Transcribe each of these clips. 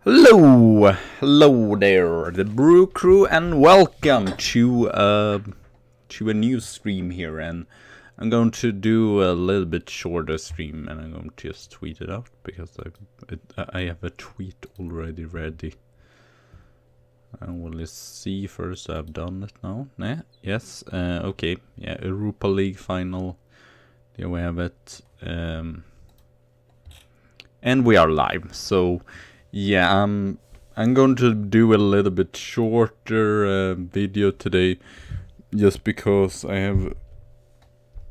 Hello there, the Brew Crew, and welcome to a new stream here. And I'm going to do a little bit shorter stream, and I'm going to just tweet it out because I have a tweet already ready. And we'll just see first. I've done it now. Nah, yes. Okay. Yeah, Europa League final. There we have it. And we are live. So. Yeah, I'm going to do a little bit shorter video today, just because I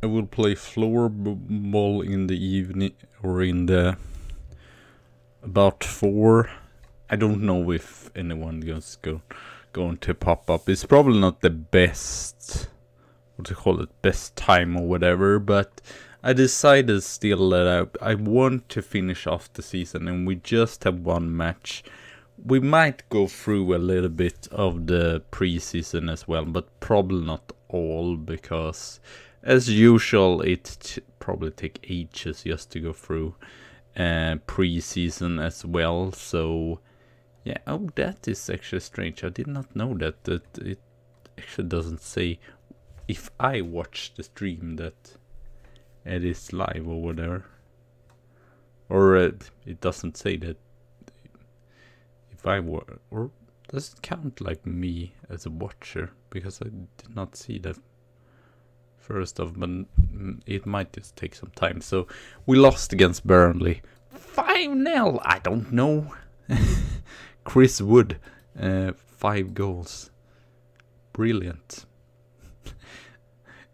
will play floorball in the evening, or in the about 4. I don't know if anyone is going to pop up. It's probably not the best, best time or whatever, but I decided still that I want to finish off the season, and we just have one match. We might go through a little bit of the preseason as well, but probably not all, because as usual it probably take ages just to go through preseason as well. So yeah, oh, that is actually strange. I did not know that it actually doesn't say if I watch the stream that it is live or whatever, or it doesn't say that if I were, or does it count like me as a watcher, because I did not see that first off, but it might just take some time. So we lost against Burnley 5-0. I don't know. Chris Wood, 5 goals, brilliant.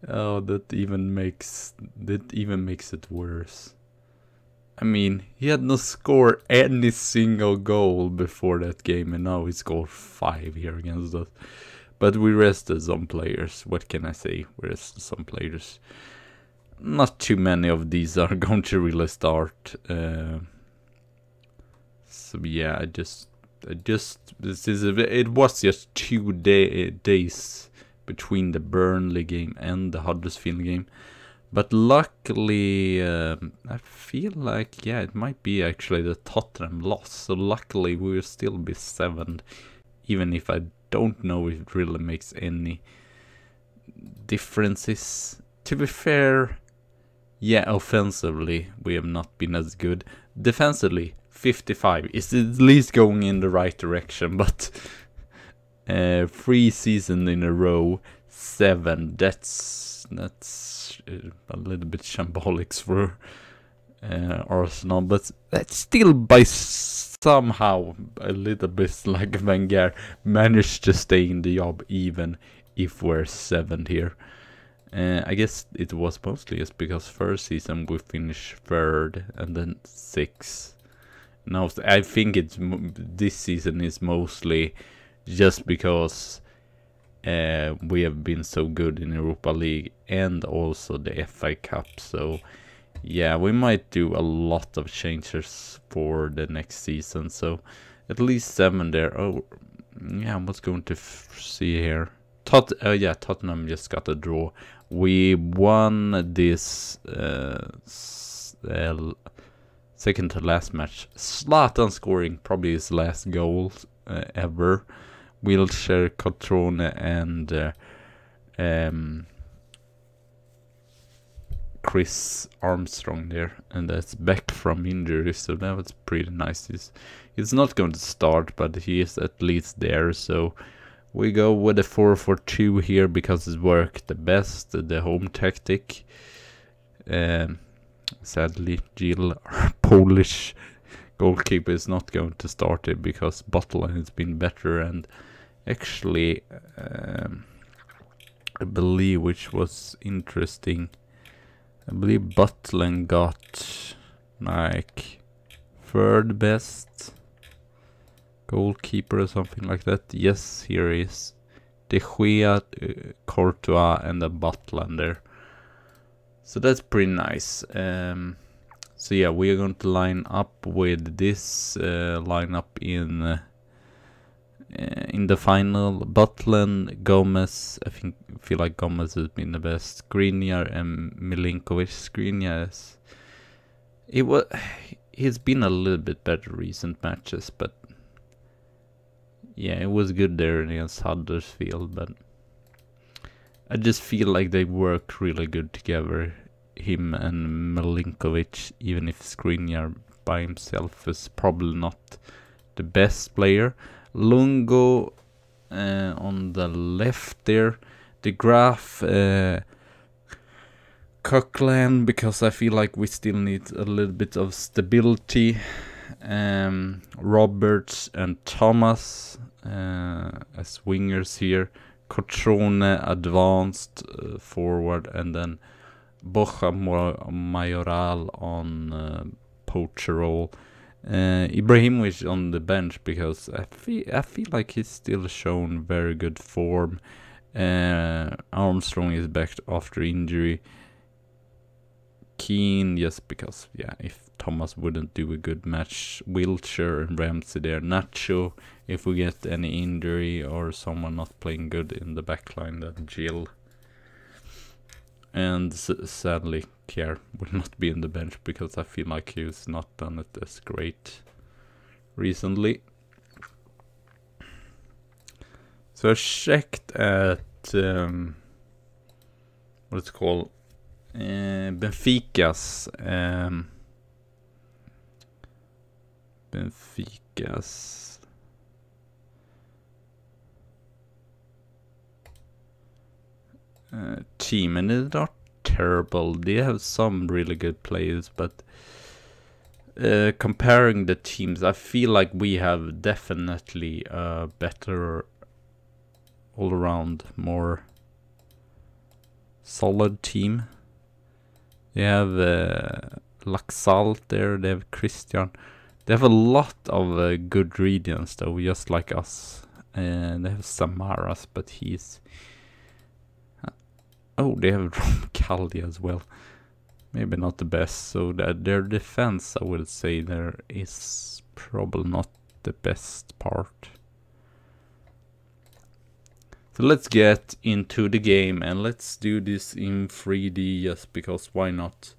Oh, that even makes it worse. I mean, he had not scored any single goal before that game, and now he scored 5 here against us. But we rested some players. What can I say? We rested some players. Not too many of these are going to really start. So yeah, it was just 2 days between the Burnley game and the Huddersfield game, but luckily I feel like, yeah, it might be actually the Tottenham loss, so luckily we will still be 7th, even if I don't know if it really makes any differences. To be fair, yeah, offensively we have not been as good. Defensively 55 is at least going in the right direction, but 3 seasons in a row, 7. That's a little bit shambolic for Arsenal, but that's still by somehow a little bit like Wenger managed to stay in the job even if we're 7th here. I guess it was mostly just because first season we finished 3rd and then 6th. Now I think this season is mostly just because we have been so good in Europa League and also the FA Cup. So yeah, we might do a lot of changes for the next season. So at least 7 there. Oh yeah, I was going to see here. Tottenham just got a draw. We won this second to last match. Zlatan scoring probably his last goal ever. Wheelchair, Cotrone, and Chris Armstrong there, and that's back from injury, so that was pretty nice. He's not going to start, but he is at least there. So we go with a 4-4-2 here because it worked the best, the home tactic. Sadly, Jill, our Polish goalkeeper, is not going to start it because Butland has been better. And actually, I believe, which was interesting, I believe Butland got like 3rd best goalkeeper or something like that. Yes, here is De Gea, Courtois, and the Butland there. So that's pretty nice. So yeah, we are going to line up with this lineup in the final. Butland, Gomez. I feel like Gomez has been the best. Skriniar and Milinkovic. Skriniar he's been a little bit better recent matches, but Yeah, it was good there against Huddersfield, but I just feel like they work really good together, him and Milinkovic, even if Skriniar by himself is probably not the best player. Lungo on the left there, the Graf, Coquelin, because I feel like we still need a little bit of stability. Roberts and Thomas as wingers here. Cotrone advanced forward, and then Borja Mayoral on poacher role. Ibrahimovic on the bench because I feel like he's still shown very good form. Armstrong is back after injury. Keane just because, yeah, if Thomas wouldn't do a good match. Wiltshire and Ramsey there. Nacho, if we get any injury or someone not playing good in the backline, then Jill. And sadly, Kjær will not be in the bench because I feel like he's not done it as great recently. So I checked at what it's called, Benfica's team, and it's not terrible. They have some really good players, but comparing the teams, I feel like we have definitely a better all around, more solid team. They have Laxalt there, they have Christian. They have a lot of good regions though, just like us. And they have Samaras, but he's... oh, they have Romkaldi as well. Maybe not the best, so their defense, I would say, there is probably not the best part. So let's get into the game, and let's do this in 3D just because why not?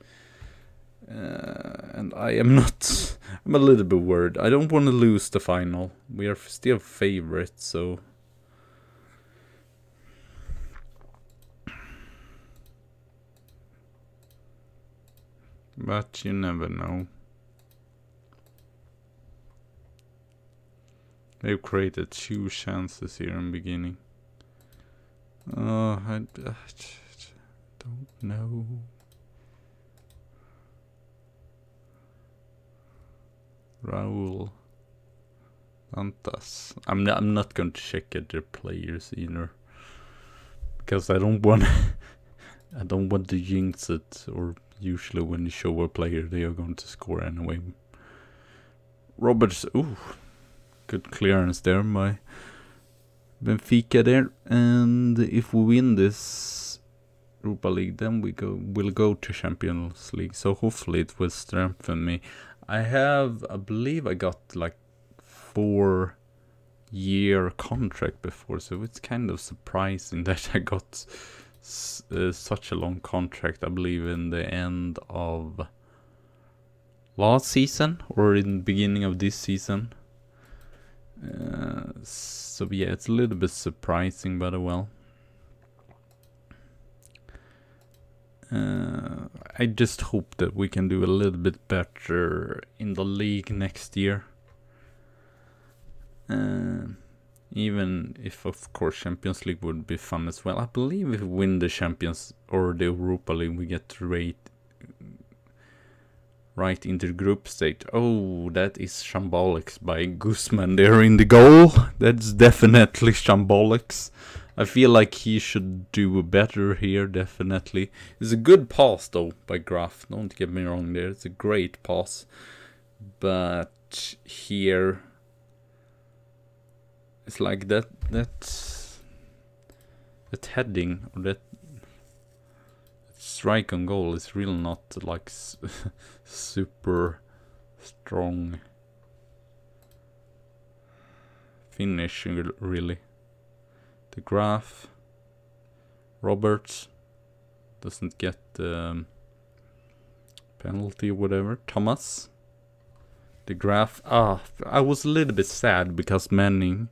And I'm a little bit worried. I don't want to lose the final. We are still favorites, so... but you never know. They've created 2 chances here in the beginning. I don't know. Raul Dantas. I'm not going to check at their players either, because I don't want to jinx it. Or usually when you show a player, they are going to score anyway. Roberts, ooh, good clearance there by Benfica there, and if we win this Europa League, then we'll go to Champions League. So hopefully it will strengthen me. I believe I got like 4-year contract before, so it's kind of surprising that I got such a long contract. I believe in the end of last season or in the beginning of this season. So yeah, it's a little bit surprising, but well. I just hope that we can do a little bit better in the league next year. Even if, of course, Champions League would be fun as well. I believe if we win the Champions or the Europa League, we get right into the group stage. Oh, that is shambolics by Guzman there in the goal. That's definitely shambolics. I feel like he should do better here, definitely. It's a good pass, though, by Graf. Don't get me wrong there. It's a great pass. But here... it's like that heading, or that strike on goal is really not like super strong finish, really. The Graf, Roberts doesn't get penalty or whatever. Thomas, the Graf. I was a little bit sad because Manning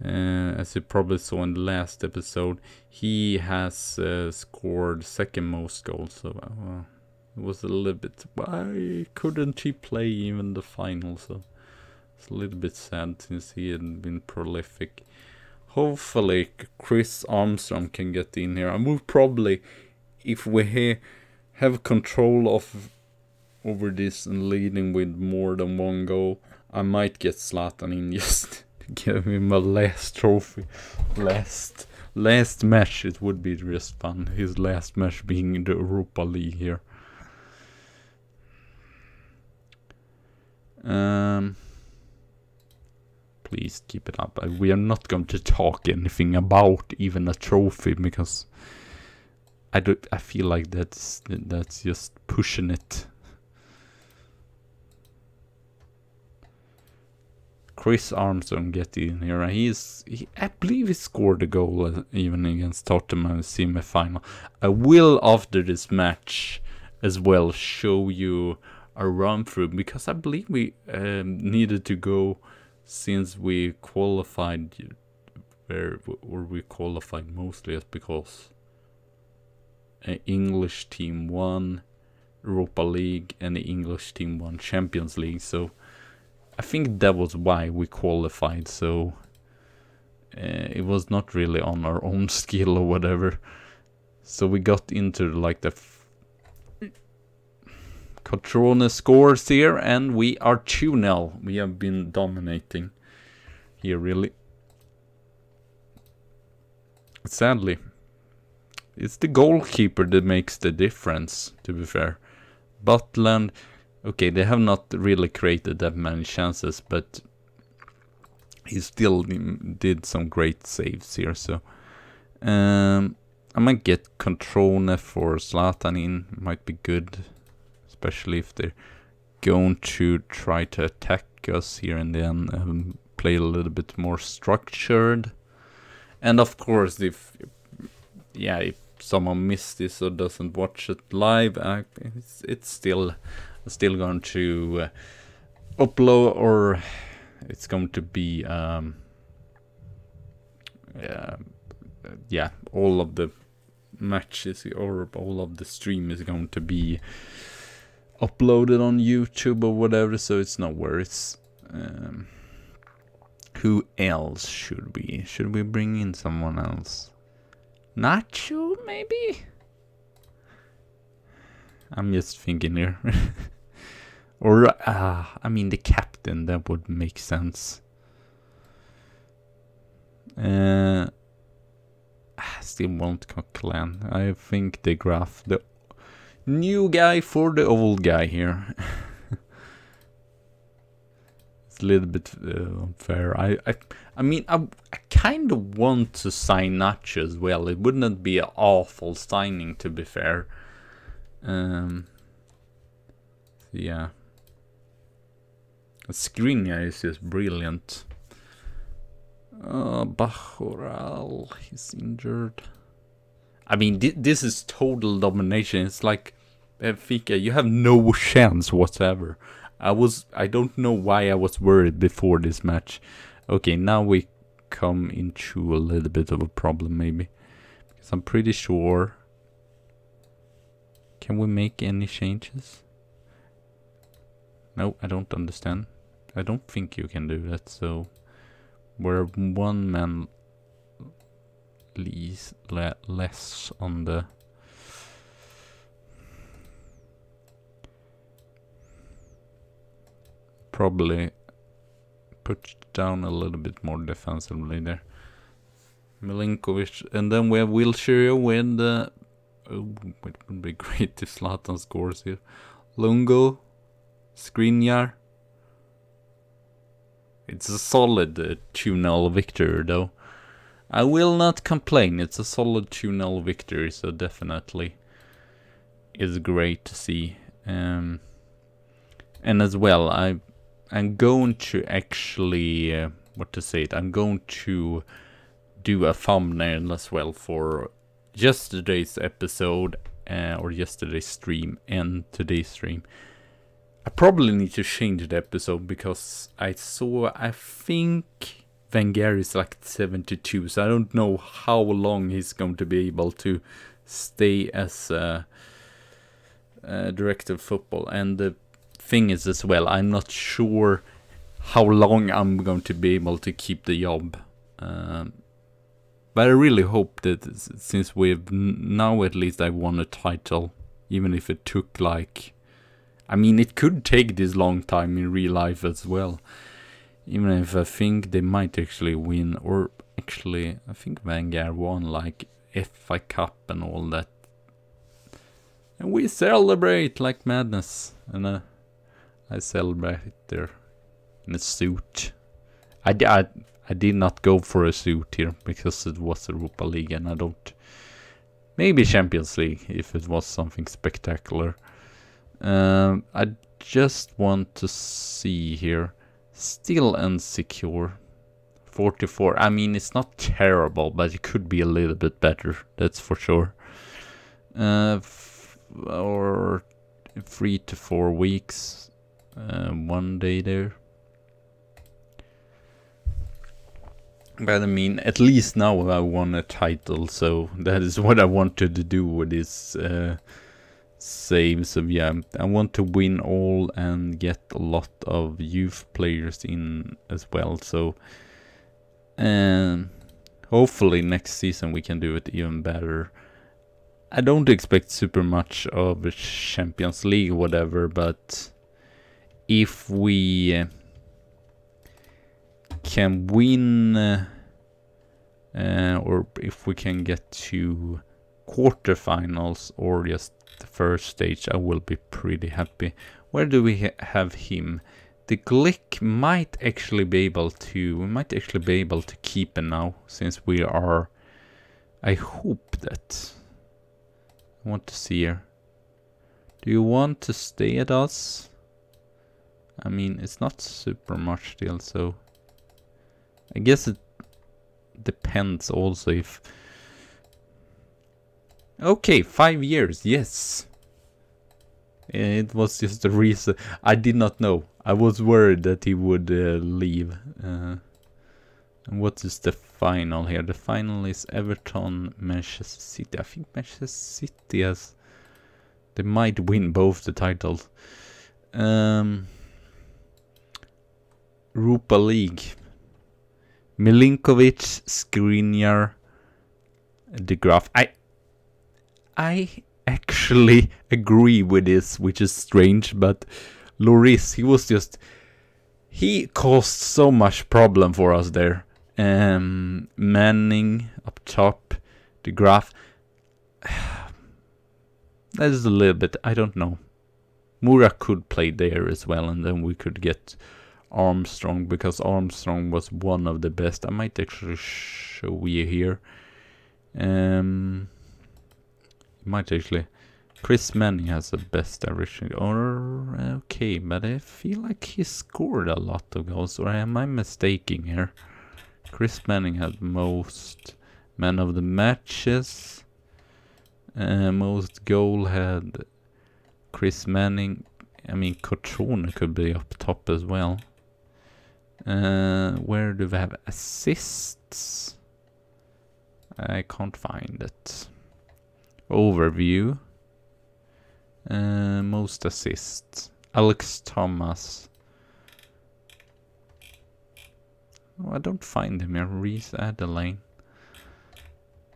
As you probably saw in the last episode, he has scored second most goals. So it was a little bit. Why couldn't he play even the final? So it's a little bit sad since he had been prolific. Hopefully, Chris Armstrong can get in here. I will probably, if we have control over this and leading with more than one goal, I might get Zlatan in just to give him a last trophy. Last match, it would be just fun. His last match being in the Europa League here. Please keep it up. We are not going to talk anything about even a trophy because I feel like that's just pushing it. Chris Armstrong get in here. I believe he scored a goal even against Tottenham in the semi-final. I will after this match as well show you a run through because I believe we needed to go since we qualified. We qualified mostly just because an English team won Europa League and the English team won Champions League. So I think that was why we qualified. So it was not really on our own skill or whatever. So we got into like the Cotrone scores here, and we are 2-0. We have been dominating here, really. Sadly, it's the goalkeeper that makes the difference, to be fair. Butland, okay, they have not really created that many chances, but he still did some great saves here, so I might get Cotrone for Zlatan in, might be good. Especially if they're going to try to attack us here and then play a little bit more structured. And of course, if someone missed this or doesn't watch it live, it's still going to upload, or it's going to be all of the matches or all of the stream is going to be uploaded on YouTube or whatever, so it's no worries. Who else should we? Should we bring in someone else? Nacho, maybe? I'm just thinking here. Or, I mean the captain, that would make sense. Still won't Coquelin. I think the graph, the new guy for the old guy here. It's a little bit unfair. I mean, I kind of want to sign Nacho as well. It wouldn't be an awful signing, to be fair. Yeah. Skriniar is just brilliant. Bajoral, he's injured. I mean, this is total domination. It's like, Fika, you have no chance whatsoever. I don't know why I was worried before this match. Okay, now we come into a little bit of a problem, maybe. Because I'm pretty sure... Can we make any changes? No, I don't understand. I don't think you can do that, so... We're one man less on the... Probably put down a little bit more defensively there. Milinkovic, and then we have Wilshere with the... Oh, it would be great if Zlatan scores here. Lungo, Skriniar. It's a solid 2-0 victory, though. I will not complain. It's a solid 2-0 victory, so definitely is great to see. And as well, I'm going to actually, I'm going to do a thumbnail as well for yesterday's episode, or yesterday's stream and today's stream. I probably need to change the episode because I think Wenger is like 72, so I don't know how long he's going to be able to stay as director of football. And the thing is as well, I'm not sure how long I'm going to be able to keep the job. But I really hope that since we've now at least I won a title, even if it took like, I mean, it could take this long time in real life as well. Even if I think they might actually win, or actually I think Wenger won like FA Cup and all that. And we celebrate like madness. And I celebrate there in a suit. I did not go for a suit here because it was Europa League, and I don't. Maybe Champions League if it was something spectacular. I just want to see here. Still insecure. 44. I mean, it's not terrible, but it could be a little bit better. That's for sure. Or 3 to 4 weeks. 1 day there. But I mean, at least now I won a title, so that is what I wanted to do with this save. So yeah, I want to win all and get a lot of youth players in as well. So hopefully next season we can do it even better. I don't expect super much of a Champions League or whatever, but if we can win or if we can get to quarterfinals or just the first stage, I will be pretty happy. Where do we have him? The Glick might actually be able to, we might actually be able to keep him now, since we are, I hope that, I want to see here. Do you want to stay at us? I mean, it's not super much still, so I guess it depends also if... Okay, 5 years, yes. It was just a reason. I did not know. I was worried that he would leave. And what is the final here? The final is Everton, Manchester City. I think Manchester City has... They might win both the titles. Europa League. Milinkovic, Skriniar, De Graaf. I actually agree with this, which is strange, but Lloris, he caused so much problem for us there. Manning up top, De Graaf. That is a little bit, I don't know. Mura could play there as well, and then we could get Armstrong, because Armstrong was one of the best. I might actually show you here. Might actually. Chris Manning has the best average. Or okay, but I feel like he scored a lot of goals. Or am I mistaking here? Chris Manning had most man of the matches. Most goal had Chris Manning. I mean, Cotrone could be up top as well. Where do we have assists? I can't find it. Overview. Most assists. Alex Thomas. Oh, I don't find him here. Reece Adelaine.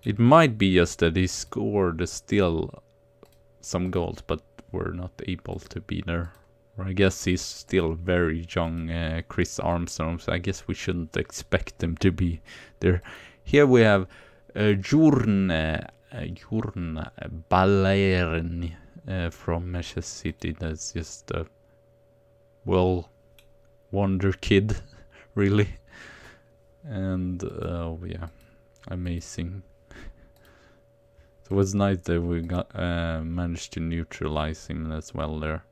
It might be just that he scored still some goals, but were not able to be there. Or I guess he's still very young, Chris Armstrong, so I guess we shouldn't expect him to be there. Here we have Jorn Ballerini from Manchester City. That's just a wonder kid, really. And yeah, amazing. So it was nice that we got managed to neutralize him as well there.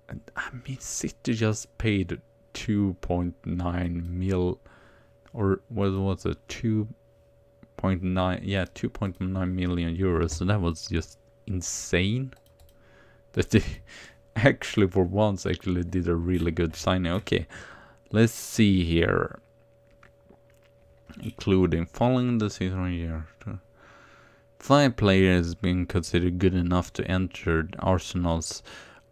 And I mean, City just paid 2.9 mil, or what was it, 2.9, yeah, 2.9 million euros. So that was just insane. That they actually for once actually did a really good signing. Okay, let's see here. including following the season year. 5 players being considered good enough to enter Arsenal's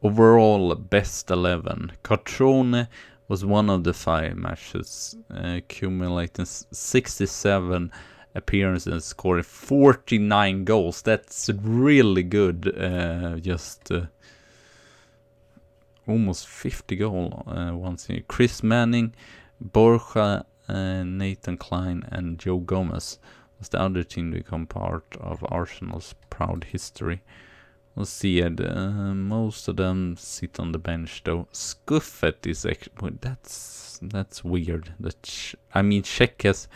overall best 11. Cotrone was one of the 5 matches, accumulating 67 appearances, scoring 49 goals. That's really good. Almost 50 goals once in. Chris Manning, Borja, Nathan Klein, and Joe Gomez was the other team to become part of Arsenal's proud history. We'll see it. Most of them sit on the bench though. Scuffet is actually that's weird. I mean, Cech has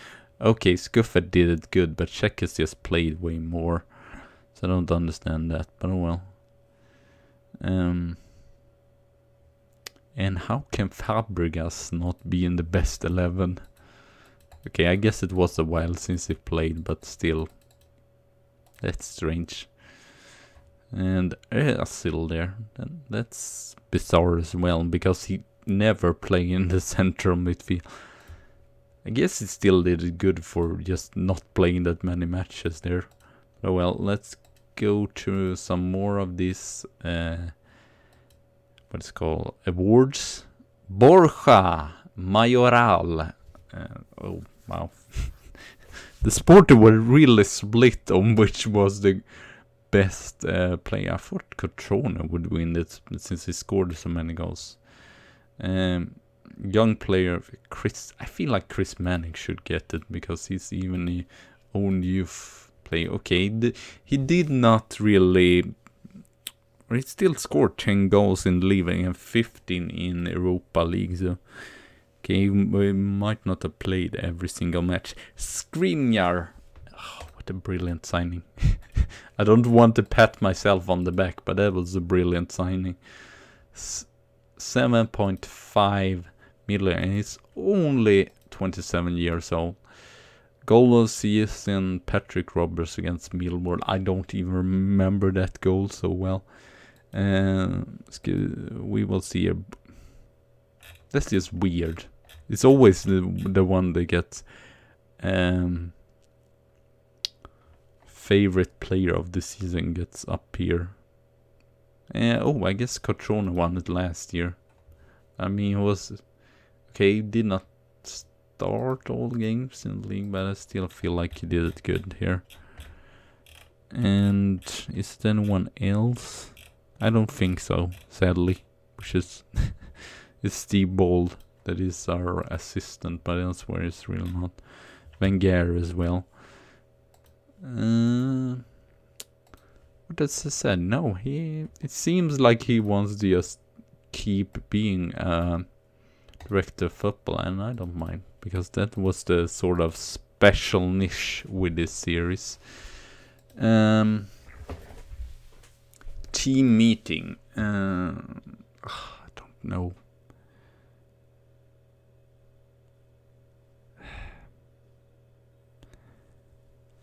Scuffet did it good, but Cech has just played way more, so I don't understand that. But oh well. And how can Fabregas not be in the best 11? Okay, I guess it was a while since he played, but still, that's strange. And still there. That's bizarre as well, because he never played in the central midfield. I guess he still did it good for just not playing that many matches there. Oh well, let's go to some more of these what's it called, awards. Borja Mayoral. Oh wow. The Sporter were really split on which was the best player. I thought Cotrone would win it since he scored so many goals. Young player Chris, I feel like Chris Manning should get it because he's even the own youth player. Okay, he did not really. He still scored 10 goals in the league and 15 in Europa League. So, okay, we might not have played every single match. Skriniar. Oh, what a brilliant signing. I don't want to pat myself on the back, but that was a brilliant signing. 7.5 million, and he's only 27 years old. Goal of the season, Patrick Roberts against Millwall. I don't even remember that goal so well. We will see a. That's just weird. It's always the one that gets favorite player of the season gets up here. I guess Cotrone won it last year. I mean, he was okay. He did not start all the games in the league, but I still feel like he did it good here. And is there anyone else? I don't think so, sadly. Which is it's Steve Bold that is our assistant, but elsewhere it's really not. Wenger as well. What does he say? No, it seems like he wants to just keep being director of football, and I don't mind, because that was the sort of special niche with this series. Team meeting. I don't know.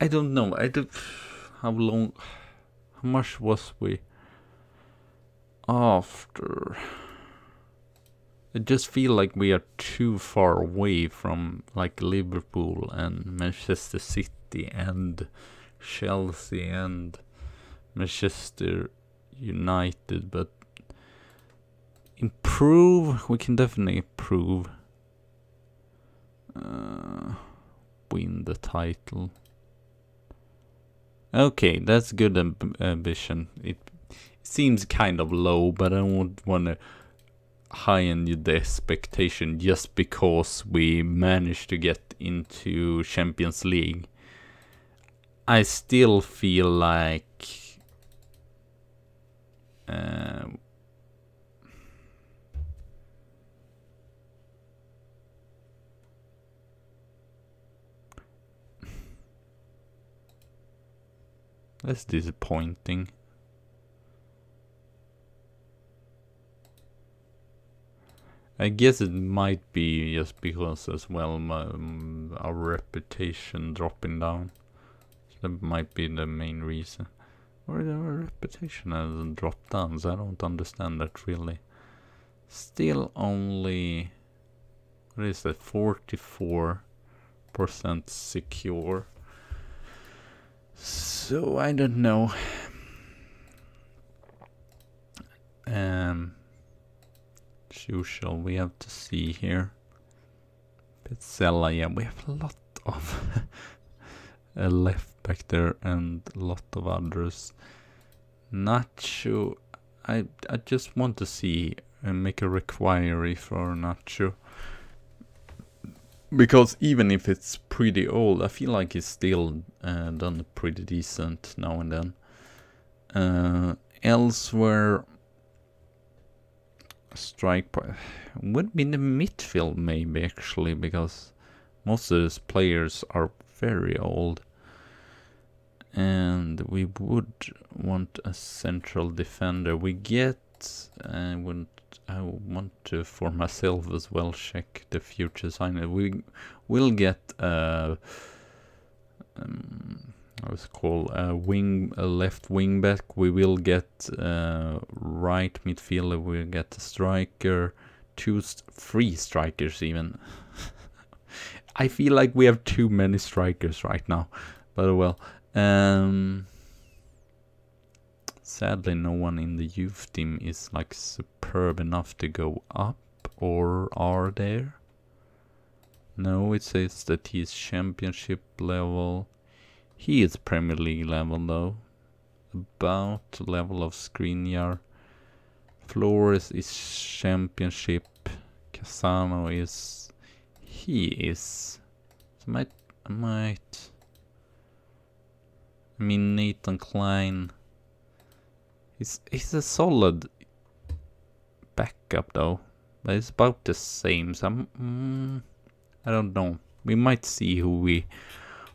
I don't know. How much was we after? I just feel like we are too far away from like Liverpool and Manchester City and Chelsea and Manchester United, but improve, we can definitely improve. Win the title. Okay, that's good ambition. It seems kind of low, but I don't want to heighten the expectation just because we managed to get into Champions League. I still feel like that's disappointing. I guess it might be just because as well our reputation dropping down. So that might be the main reason. Or our reputation hasn't dropped down, so I don't understand that really. Still only, what is that, 44 100% secure. So I don't know. Usual, we have to see here. Pizzella, yeah, we have a lot of left back there and a lot of others. Nacho, I just want to see and make a requiree for Nacho. Because even if it's pretty old, I feel like he's still done pretty decent now and then. Elsewhere, strike would be in the midfield maybe actually, because most of these players are very old. And we would want a central defender. We get, I want to for myself as well check the future sign. We will get what's it called, a left wing back. We will get right midfielder. We'll get a striker, three strikers even. I feel like we have too many strikers right now, but well. Sadly, no one in the youth team is like superb enough to go up, or are there? No, it says that he's championship level. He is Premier League level though. About level of Skriniar. Flores is championship. Casano is... He is... So I mean, Nathan Klein. He's a solid backup though, but it's about the same. So I don't know. We might see who we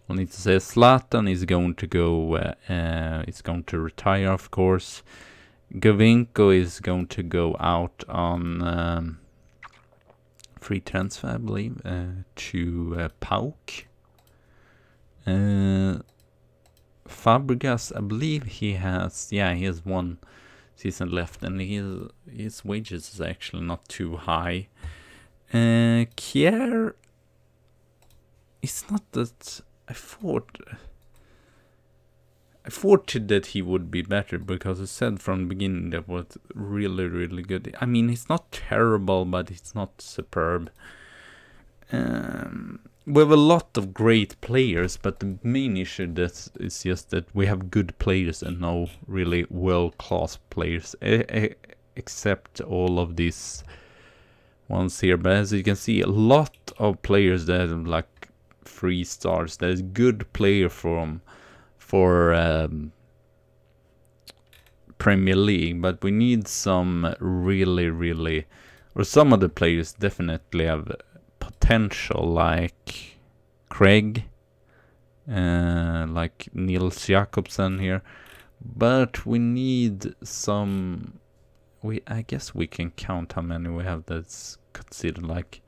will need to say. Zlatan is going to go. Is going to retire, of course. Giovinco is going to go out on free transfer, I believe, to PAOK. Fabregas, I believe he has one season left, and his wages is actually not too high. Kjaer, it's not that I thought that he would be better, because I said from the beginning that was really, really good. I mean, he's not terrible, but it's not superb. We have a lot of great players, but the main issue that is just that we have good players and no really world-class players, except all of these ones here. But as you can see, a lot of players that are like 3 stars. That is good player for Premier League, but we need some really, or some of the players definitely have potential, like Craig, like Niels Jakobsen here, but we need some. I guess we can count how many we have that's considered like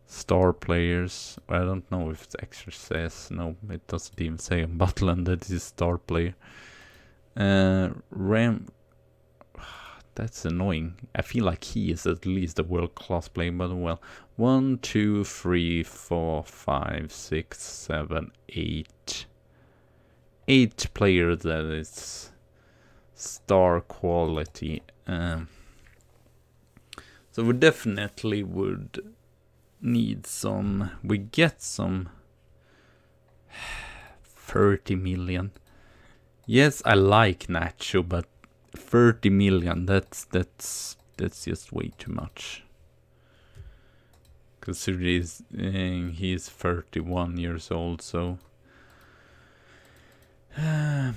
star players. I don't know if it actually says. No, it doesn't even say on Butland that is star player. That's annoying. I feel like he is at least a world-class player, but well. 1, 2, 3, 4, 5, 6, 7, 8. 8 players that is star quality. So we definitely would need some. We get some 30 million. Yes, I like Nacho, but 30 million, that's just way too much. Considering he's 31 years old, so I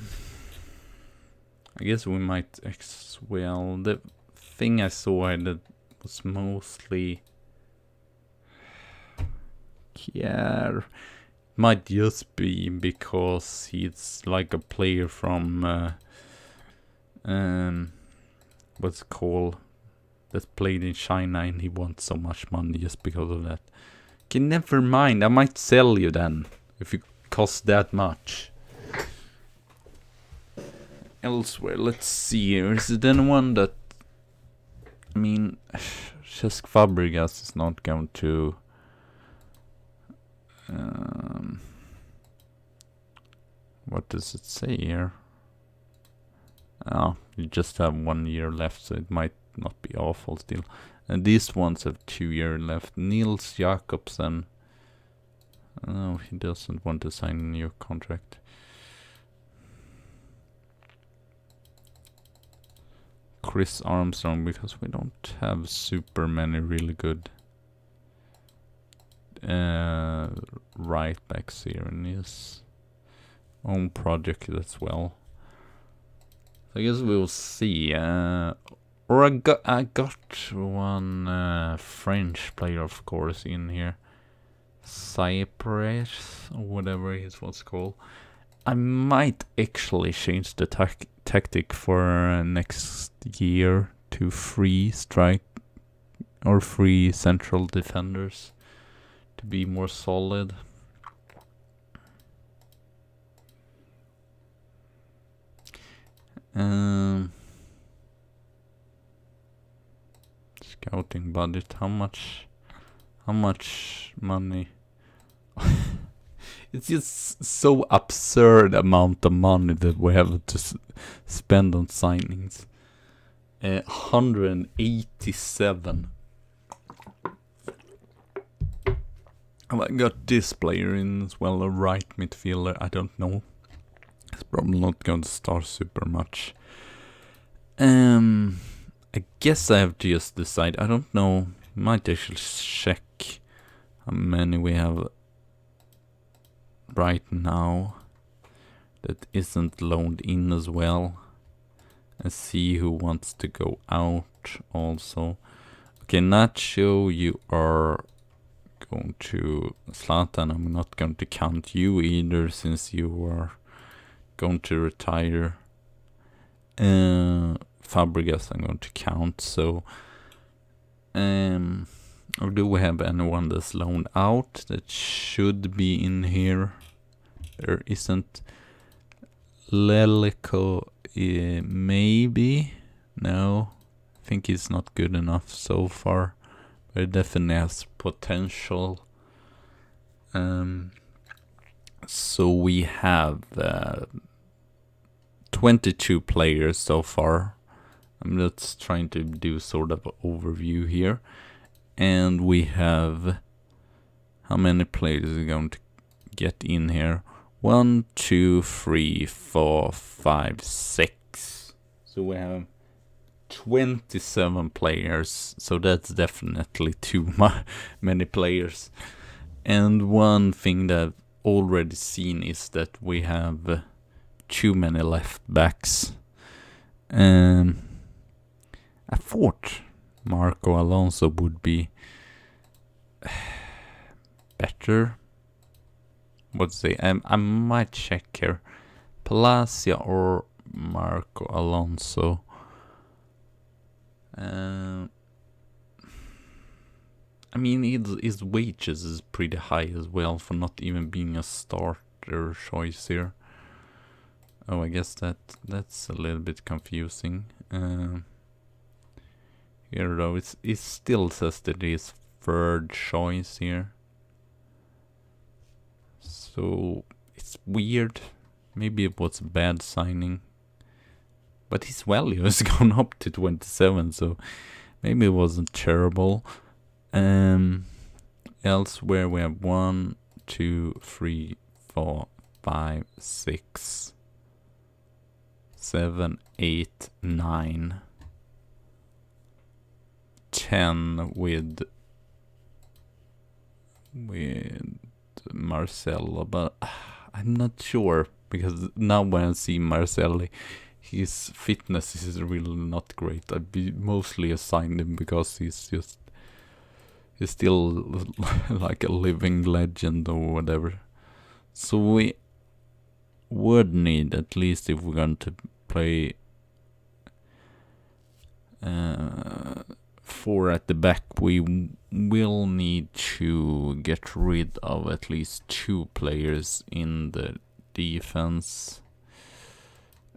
guess we might as well. The thing I saw that was mostly Kjaer. Might just be because he's like a player from what's it called, that's played in China, and he wants so much money just because of that. Okay, never mind, I might sell you then if you cost that much. Elsewhere, let's see here. Is it anyone that, I mean, Cesc Fabregas is not going to What does it say here? Oh, you just have 1 year left, so it might not be awful still. And these ones have 2 years left. Nils Jakobsen. No, he doesn't want to sign a new contract. Chris Armstrong, because we don't have super many really good right backs here in his own project as well. So I guess we'll see. Or I got one French player, of course, in here. Cypress, or whatever it was called. I might actually change the tactic for next year to 3 strike or 3 central defenders to be more solid. Scouting budget, how much money? It's just so absurd amount of money that we have to spend on signings. 187. I got this player in as well, a right midfielder. I don't know. It's probably not going to start super much. I guess I have to just decide. I don't know. Might actually check how many we have right now that isn't loaned in as well, and see who wants to go out also. Okay, Nacho, you are going to Zlatan. I'm not going to count you either, since you are going to retire. Fabregas I'm going to count. So or do we have anyone that's loaned out that should be in here? There isn't. Lelico, maybe? No, I think he's not good enough so far, but it definitely has potential. So we have 22 players so far. I'm just trying to do sort of an overview here. And we have, how many players are going to get in here? 1, 2, 3, 4, 5, 6. So we have 27 players. So that's definitely too many players. And one thing that I've already seen is that we have too many left backs. I thought Marco Alonso would be better. What's the I might check here. Palacia or Marco Alonso. I mean, his wages is pretty high as well for not even being a starter choice here. Oh, I guess that's a little bit confusing. Here though, it still says that it is third choice here. So it's weird. Maybe it was a bad signing. But his value has gone up to 27, so maybe it wasn't terrible. Elsewhere we have 1, 2, 3, 4, 5, 6, 7, 8, 9, 10 with Marcelo, but I'm not sure, because now when I see Marcelli, his fitness is really not great. I'd be mostly assigned him because he's still like a living legend or whatever. So we would need, at least if we're going to play 4 at the back, we will need to get rid of at least 2 players in the defense.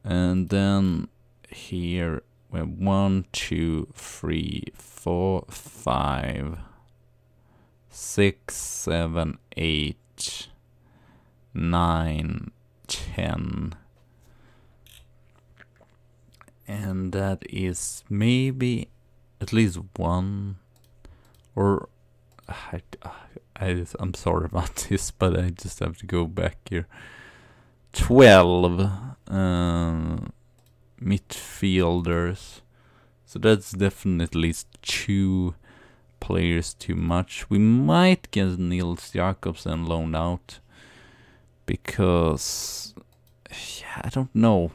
And then here we have 1, 2, 3, 4, 5, 6, 7, 8, 9, 10. And that is maybe at least one, or I'm sorry about this, but I just have to go back here. 12 midfielders. So that's definitely 2 players too much. We might get Nils Jakobsen loaned out because, yeah, I don't know.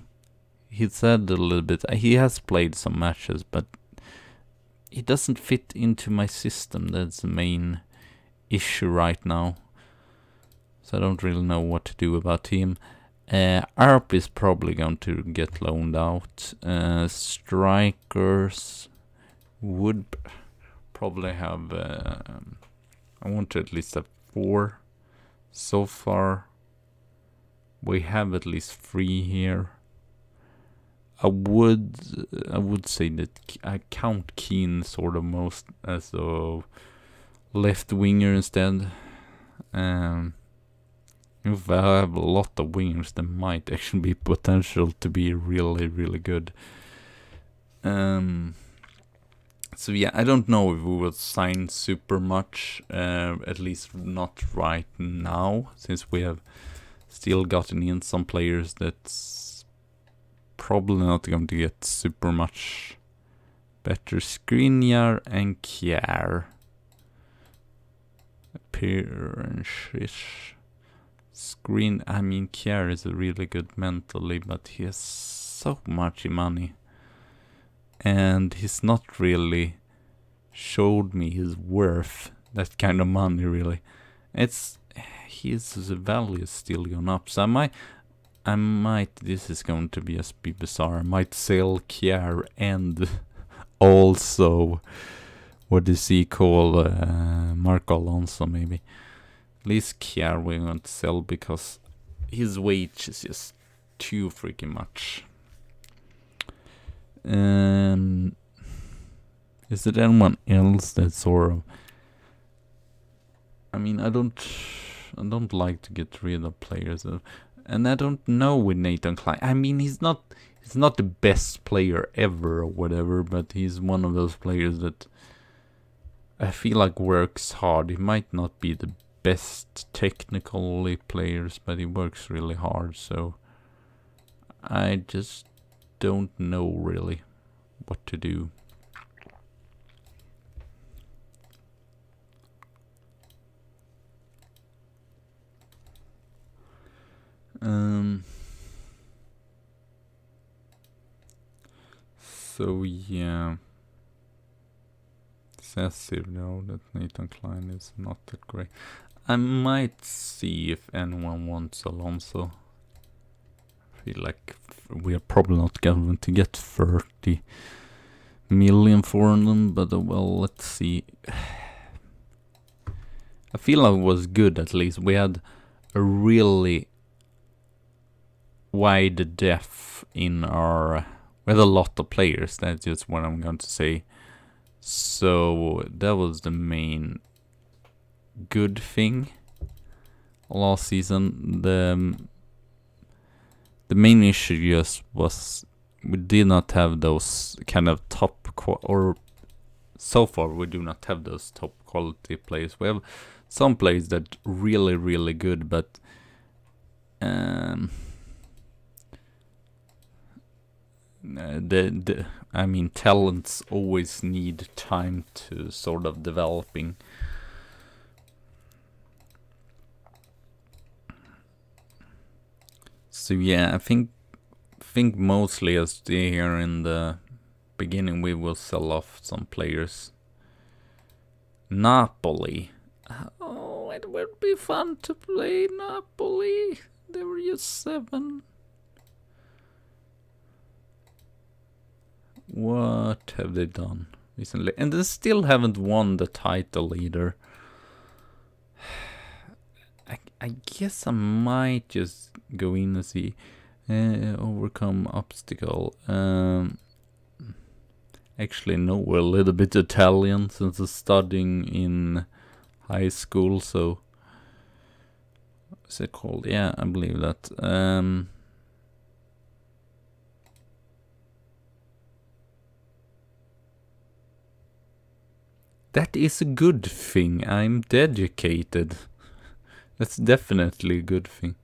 He said a little bit. He has played some matches, but he doesn't fit into my system. That's the main issue right now. So I don't really know what to do about him. Arp is probably going to get loaned out. Strikers would probably have... I want to at least have 4. So far, we have at least 3 here. I would say that I count Keane sort of most as a left winger instead. If I have a lot of wingers, there might actually be potential to be really, really good. So yeah, I don't know if we will sign super much, at least not right now, since we have still gotten in some players that's probably not going to get super much better. Skriniar and Kjær. Appearance-ish. Kjær is a really good mentally, but he has so much money. And he's not really showed me his worth, that kind of money really. His value is still going up. So I might, this is going to be bizarre, I might sell Kjær and also, what does he call, Marco Alonso maybe. At least Kjær we're going to sell because his wage is just too freaking much. Is there anyone else that sort of... I mean, I don't like to get rid of players, and I don't know with Nathan Klein. I mean, he's not the best player ever or whatever, but he's one of those players that I feel like works hard. He might not be the best technically players, but he works really hard, so I just don't know really what to do. So yeah, says here though that Nathan Klein is not that great. I might see if anyone wants Alonso. I feel like we are probably not going to get 30 million for them, but well, let's see. I feel like it was good at least. We had a really wide depth in our... We had a lot of players, that's just what I'm going to say. So that was the main good thing last season. The main issue just was we did not have those kind of top or so far we do not have those top quality players. We have some players that really, really good, but I mean, talents always need time to sort of developing. So yeah, I think mostly as here in the beginning we will sell off some players. Napoli. Oh, it would be fun to play Napoli. They were just 7. What have they done recently? And they still haven't won the title either. I guess I might just go in and see. Overcome obstacle. Actually know a little bit Italian since I'm studying in high school, so Is it called? Yeah, I believe that. That is a good thing. I'm dedicated. That's definitely a good thing.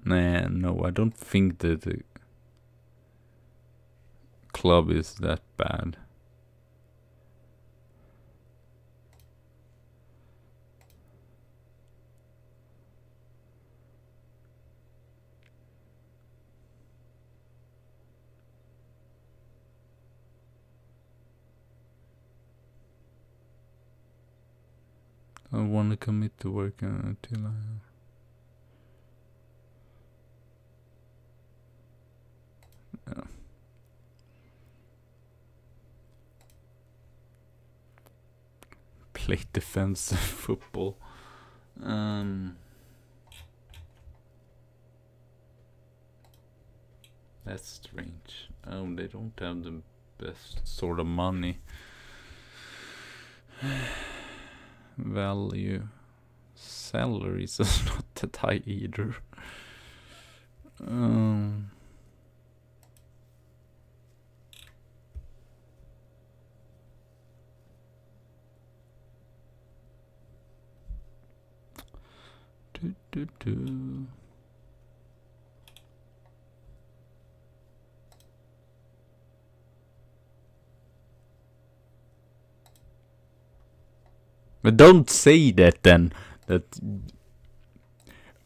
Nah, no, I don't think that the club is that bad. I want to commit to work until I... Yeah. Play defensive football. That's strange. Oh, they don't have the best sort of money. Value. Salaries is not that high either. But don't say that then. That.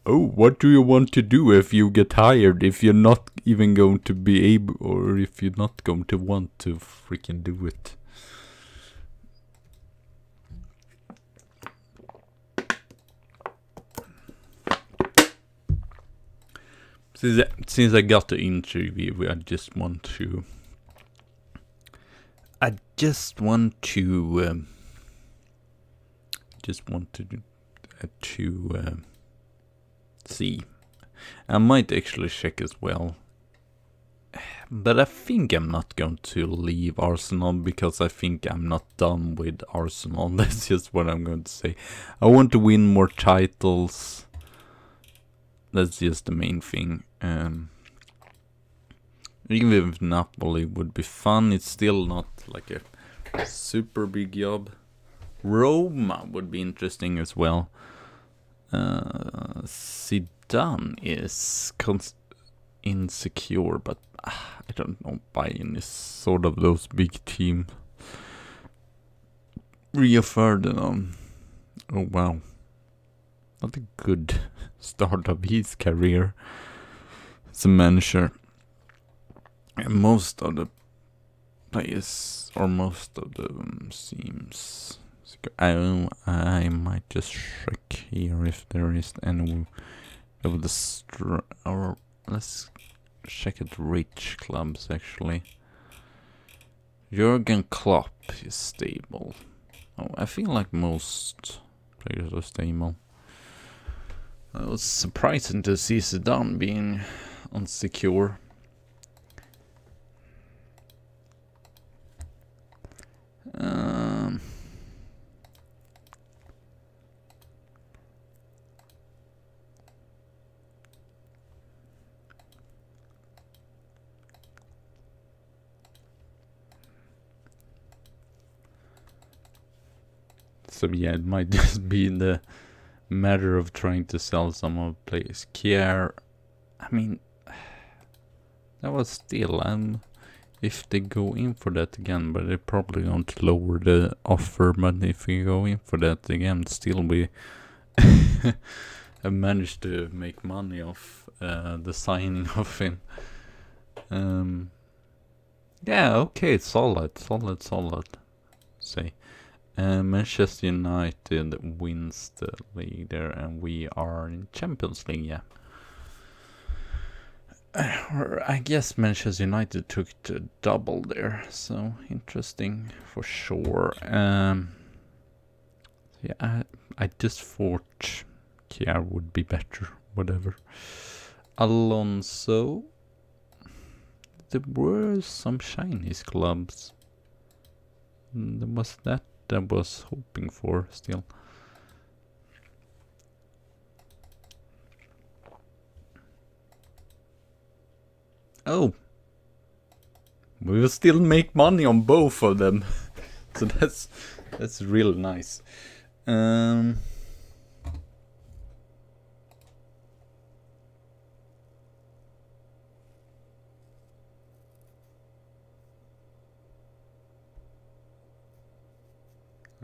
Oh, what do you want to do if you get hired? If you're not even going to be able, or if you're not going to want to freaking do it. Since I got the interview, I just want to see. I might actually check as well. But I think I'm not going to leave Arsenal because I think I'm not done with Arsenal. That's just what I'm going to say. I want to win more titles. That's just the main thing. Even if Napoli would be fun, it's still not like a super big job. Roma would be interesting as well. Zidane is insecure, but I don't know, Bayern is sort of those big teams. Rio Ferdinand. Oh wow. Not a good start of his career as a manager. And most of the players, or most of them, seems... I might just check here if there is any of the or let's check at rich clubs actually. Jurgen Klopp is stable. Oh, I feel like most players are stable. It was surprising to see Zidane being insecure. So yeah, it might just be the matter of trying to sell some of the players. Kier, I mean, that was still, if they go in for that again, but they're probably going to lower the offer, but if we go in for that again, still we have managed to make money off the signing of him. Yeah, okay, solid. Say. Manchester United wins the league there, and we are in Champions League, yeah. I guess Manchester United took the double there, so interesting for sure. Yeah, I just thought Kier would be better, whatever. Alonso. There were some Chinese clubs. Was that I was hoping for still. Oh, we will still make money on both of them. So that's real nice.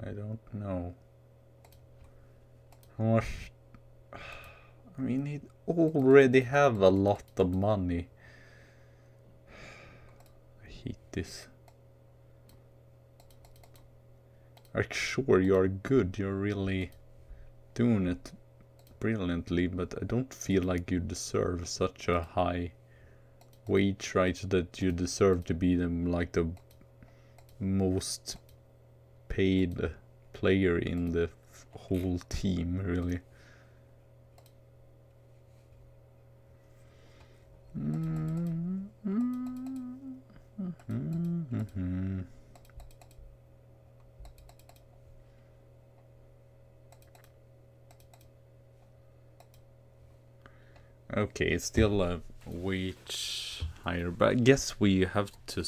I don't know how much. I mean, it already have a lot of money. I hate this. Like, sure, you're good, you're really doing it brilliantly, but I don't feel like you deserve such a high wage, right? That you deserve to be the most paid player in the whole team, really. Okay, it's still a wage higher, but I guess we have to.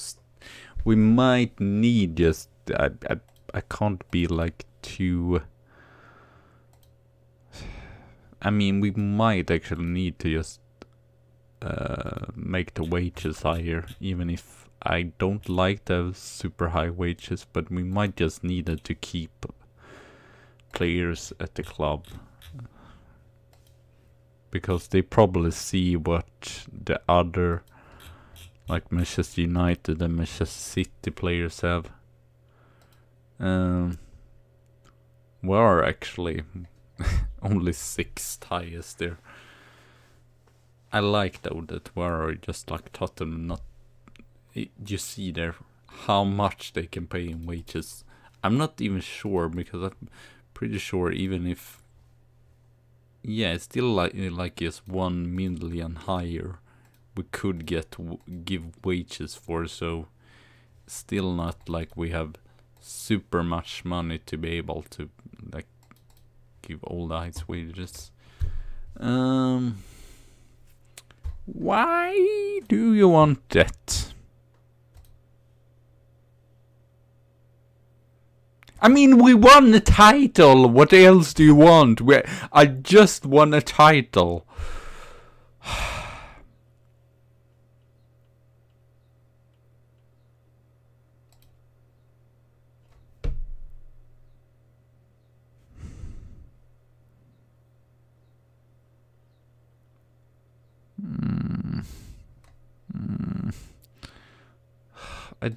We might need just. I can't be like too. I mean, we might actually need to just make the wages higher, even if I don't like those super high wages, but we might just need it to keep players at the club. Because they probably see what the other, like Manchester United and Manchester City players have. We are actually only 6th highest there. I like though that we are just like Tottenham. Not you see there how much they can pay in wages. I'm not even sure, because I'm pretty sure even if. Yeah, it's still like just 1 million higher we could give wages for, so still not like we have super much money to be able to like give all the highest wages. Why do you want that? I mean, we won a title. What else do you want? I just won a title. I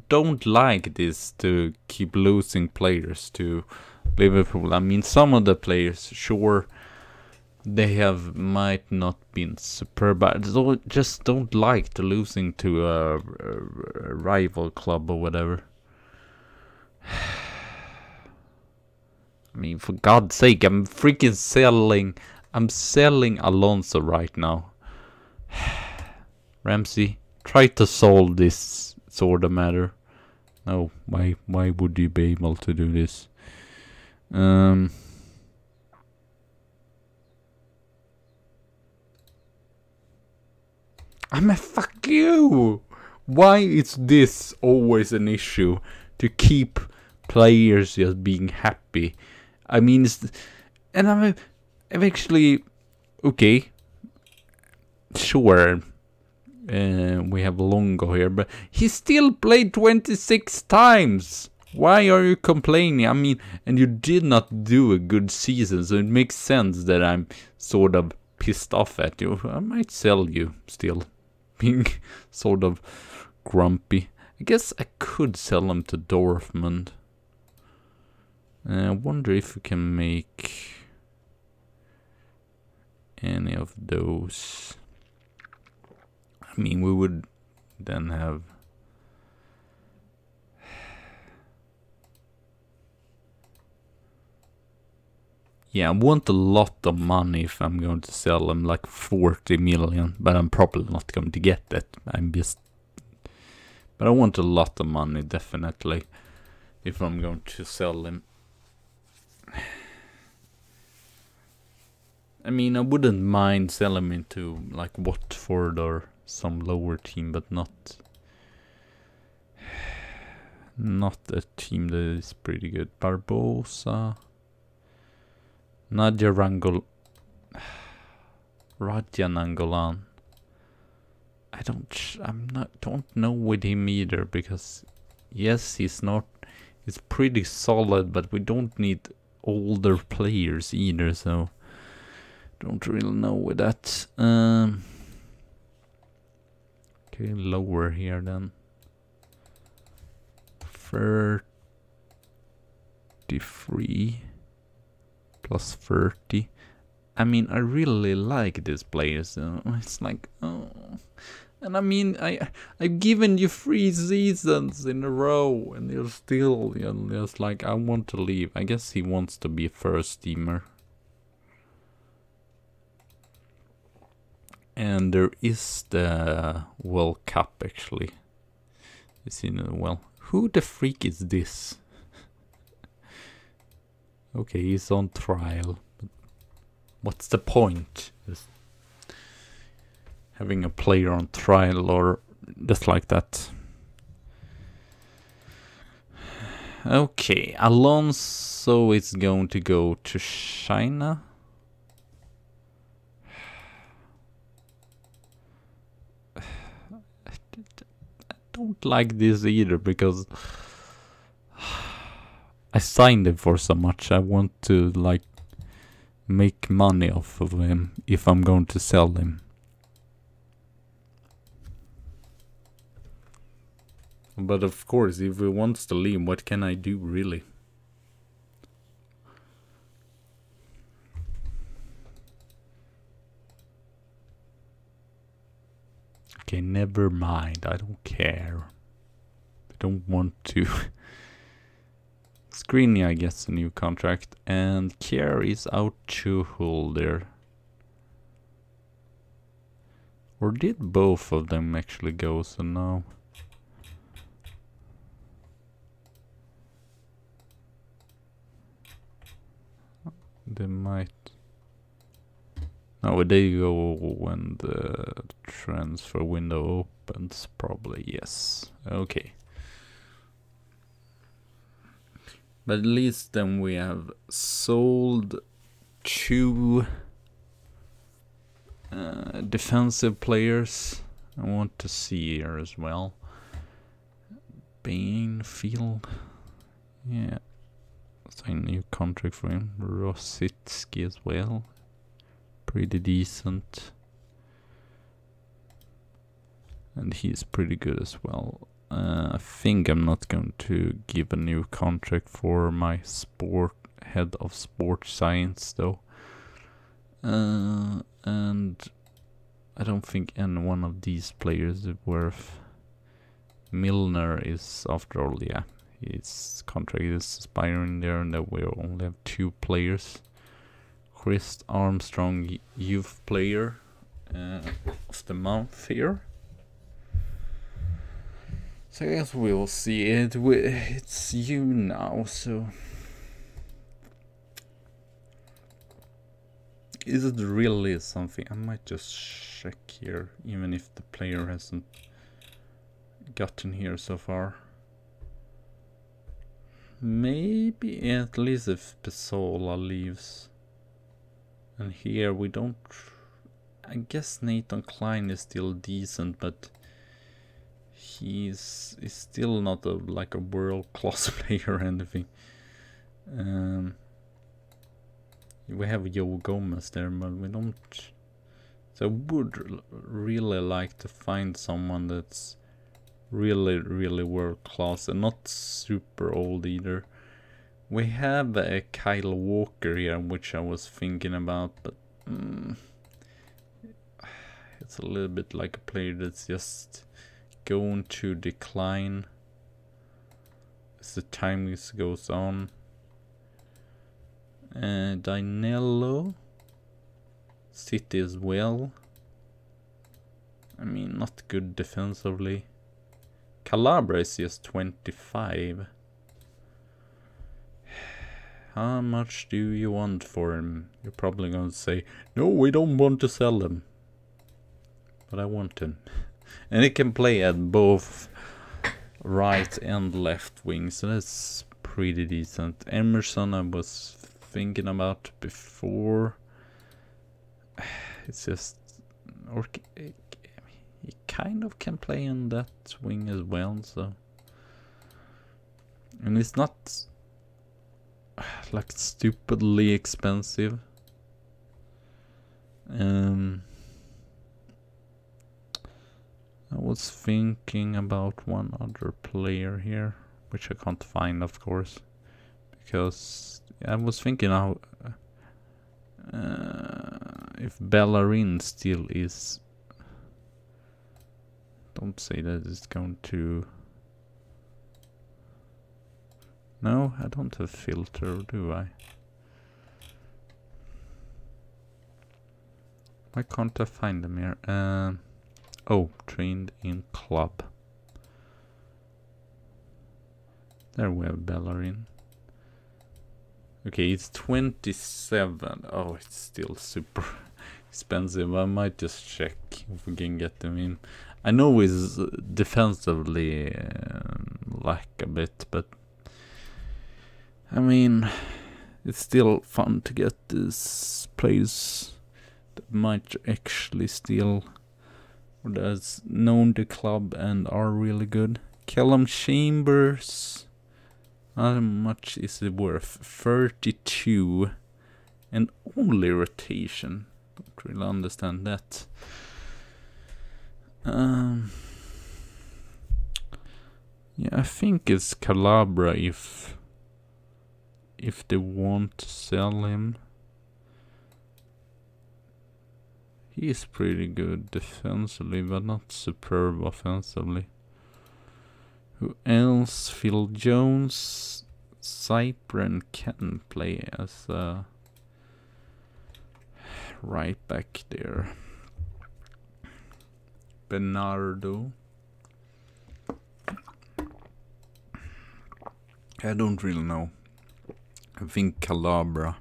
don't like this, to keep losing players to Liverpool. I mean, some of the players, sure, they might not been superb, but I just don't like to losing to a rival club or whatever. I mean, for God's sake, I'm freaking selling Alonso right now. Ramsey, try to solve this sort of matter. No, why would you be able to do this? I'm a fuck you. Why is this always an issue to keep players just being happy? I mean, and I'm actually okay. Sure. We have Longo here, but he still played 26 times. Why are you complaining? I mean, and you did not do a good season, so it makes sense that I'm sort of pissed off at you. I might sell you still, being sort of grumpy. I guess I could sell him to Dortmund. I wonder if we can make any of those. I mean, we would then have. Yeah, I want a lot of money if I'm going to sell them, like 40 million, but I'm probably not going to get that. But I want a lot of money, definitely. if I'm going to sell him. I mean, I wouldn't mind selling him to like Watford or some lower team, but not a team that is pretty good. Barbosa, Raja Nangolan. Don't know with him either, because yes, he's pretty solid, but we don't need older players either, so don't really know with that. Okay, lower here then. 33 plus 30. I mean, I really like this player, so it's like, oh. And I mean, I've given you 3 seasons in a row, and you're still, just like, I want to leave. I guess he wants to be a first teamer. And there is the World Cup, actually. Is in the well. Who the freak is this? Okay, he's on trial. But what's the point? Just having a player on trial or just like that. Okay, Alonso is going to go to China. Don't like this either, because I signed him for so much. I want to like make money off of him if I'm going to sell him. But of course, if he wants to leave, what can I do really? Okay, never mind. I don't care. I don't want to. Skriniar gets a new contract, and Kjær is out to Holder. Or did both of them actually go? So now they might. No, they go when the transfer window opens, probably, yes. Okay. But at least then we have sold 2 defensive players. I want to see here as well. Bainfield. Yeah. Sign a new contract for him. Rosicki as well. Pretty decent. And he's pretty good as well. I think I'm not going to give a new contract for my head of sports science though. And I don't think any one of these players is worth. Milner is, after all, yeah, his contract is expiring there, and that we only have 2 players. Chris Armstrong, youth player of the month here. So I guess we'll see it. It's you now, so is it really something? I might just check here, even if the player hasn't gotten here so far. Maybe, at least if Pesola leaves. And here we don't. I guess Nathan Klein is still decent, but he's still not like a world-class player or anything. We have Joe Gomez there, but we don't. So I would really like to find someone that's really world-class and not super old either. We have a Kyle Walker here, which I was thinking about, but it's a little bit like a player that's just going to decline as the time goes on. Dinello, City as well. I mean, not good defensively. Calabria is just 25. how much do you want for him? You're probably going to say, no, we don't want to sell him. But I want him. And he can play at both right and left wing, so that's pretty decent. Emerson I was thinking about before. It's just... he kind of can play on that wing as well, so... And it's not... like stupidly expensive. I was thinking about one other player here, which I can't find, of course, because I was thinking how if Bellerin still is. Don't say that it's going to. No, I don't have filter, do I? Why can't I find them here? Oh, trained in club. There we have Bellerin. Okay, it's 27. Oh, it's still super expensive. I might just check if we can get them in. I know he's defensively lack a bit, but I mean, it's still fun to get these players that might actually still, or that's known the club and are really good. Callum Chambers, how much is it worth? 32, and only rotation. Don't really understand that. Yeah, I think it's Calabria if they want to sell him. He is pretty good defensively, but not superb offensively. Who else? Phil Jones, Cypern can play as a right back there. Bernardo. I don't really know. I think Calabria,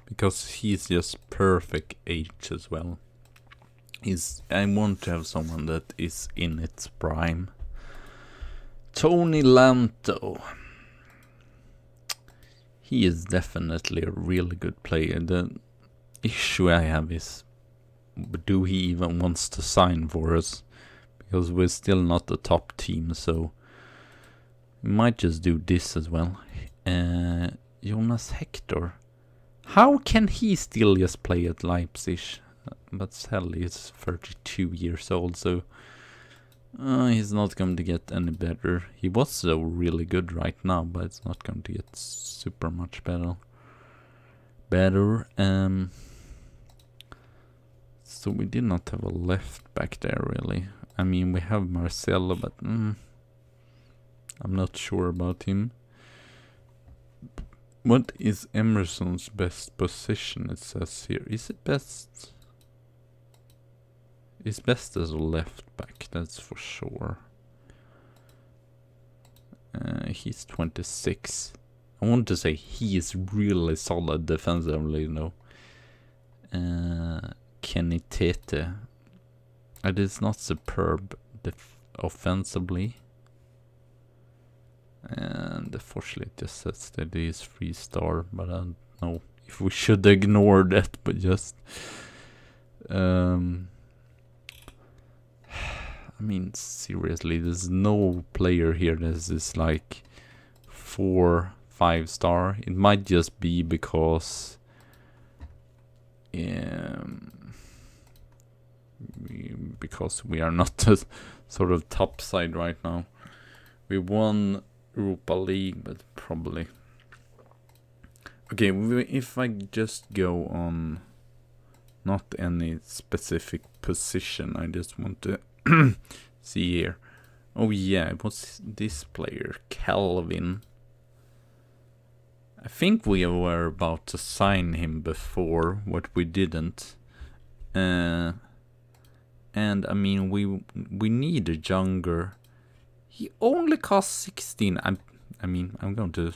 because he's just perfect age as well. I want to have someone that is in its prime. Tony Lanto. He is definitely a really good player. The issue I have is, do he even wants to sign for us? Because we're still not a top team, so we might just do this as well. Jonas Hector. How can he still just play at Leipzig? But Sally is 32 years old, so he's not going to get any better. He was so really good right now, but it's not going to get super much better. So we did not have a left back there, really. I mean, we have Marcelo, but I'm not sure about him. What is Emerson's best position? It says here. Is it best? It's best as a left back, that's for sure. He's 26. I want to say he is really solid defensively, you know. Kenny Tete. It is not superb offensively. And unfortunately it just says that he is 3-star, but I don't know if we should ignore that, but just I mean, seriously, there's no player here that is like 4-5-star. It might just be because we are not a sort of top side right now. We won Europa League, but probably. Okay, if I just go on not any specific position, I just want to see here. Oh yeah, it was this player, Calvin. I think we were about to sign him before, what we didn't. And I mean, we need a younger. He only costs 16. I mean, I'm going to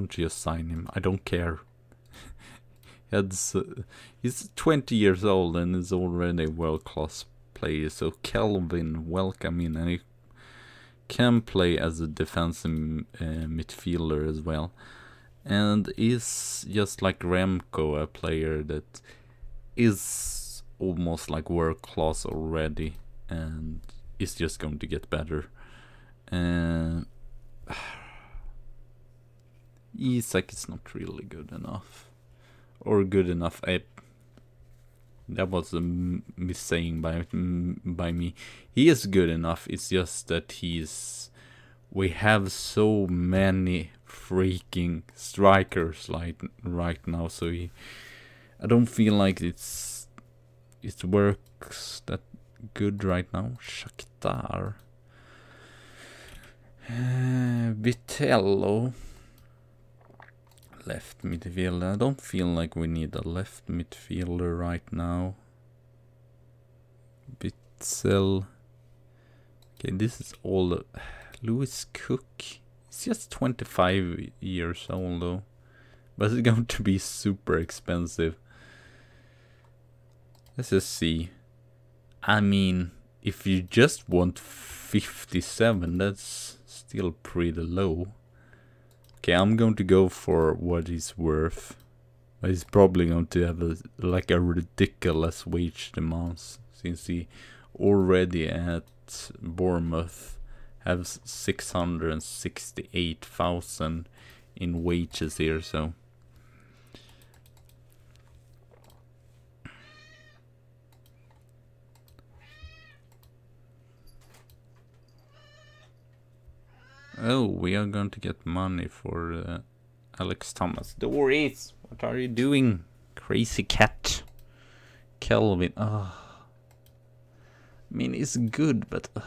just sign him. I don't care. He's 20 years old and is already a world-class player. So Kelvin, welcome in, and he can play as a defensive midfielder as well, and is just like Remco, a player that is almost like world-class already, and is just going to get better. Isak is not really good enough. Or good enough. That was a missaying by me. He is good enough. It's just that we have so many freaking strikers like right now. So I don't feel like it works that good right now. Shakhtar. Vitello. Left midfielder. I don't feel like we need a left midfielder right now. Bitzel. Okay, this is all. Lewis Cook. He's just 25 years old though. But it's going to be super expensive. Let's just see. I mean, if you just want 57, that's still pretty low. Okay, I'm going to go for what he's worth. He's probably going to have a ridiculous wage demands, since he already at Bournemouth has 668,000 in wages here. So oh, we are going to get money for Alex Thomas. Doris, what are you doing? Crazy cat. Kelvin. Oh. I mean, it's good, but he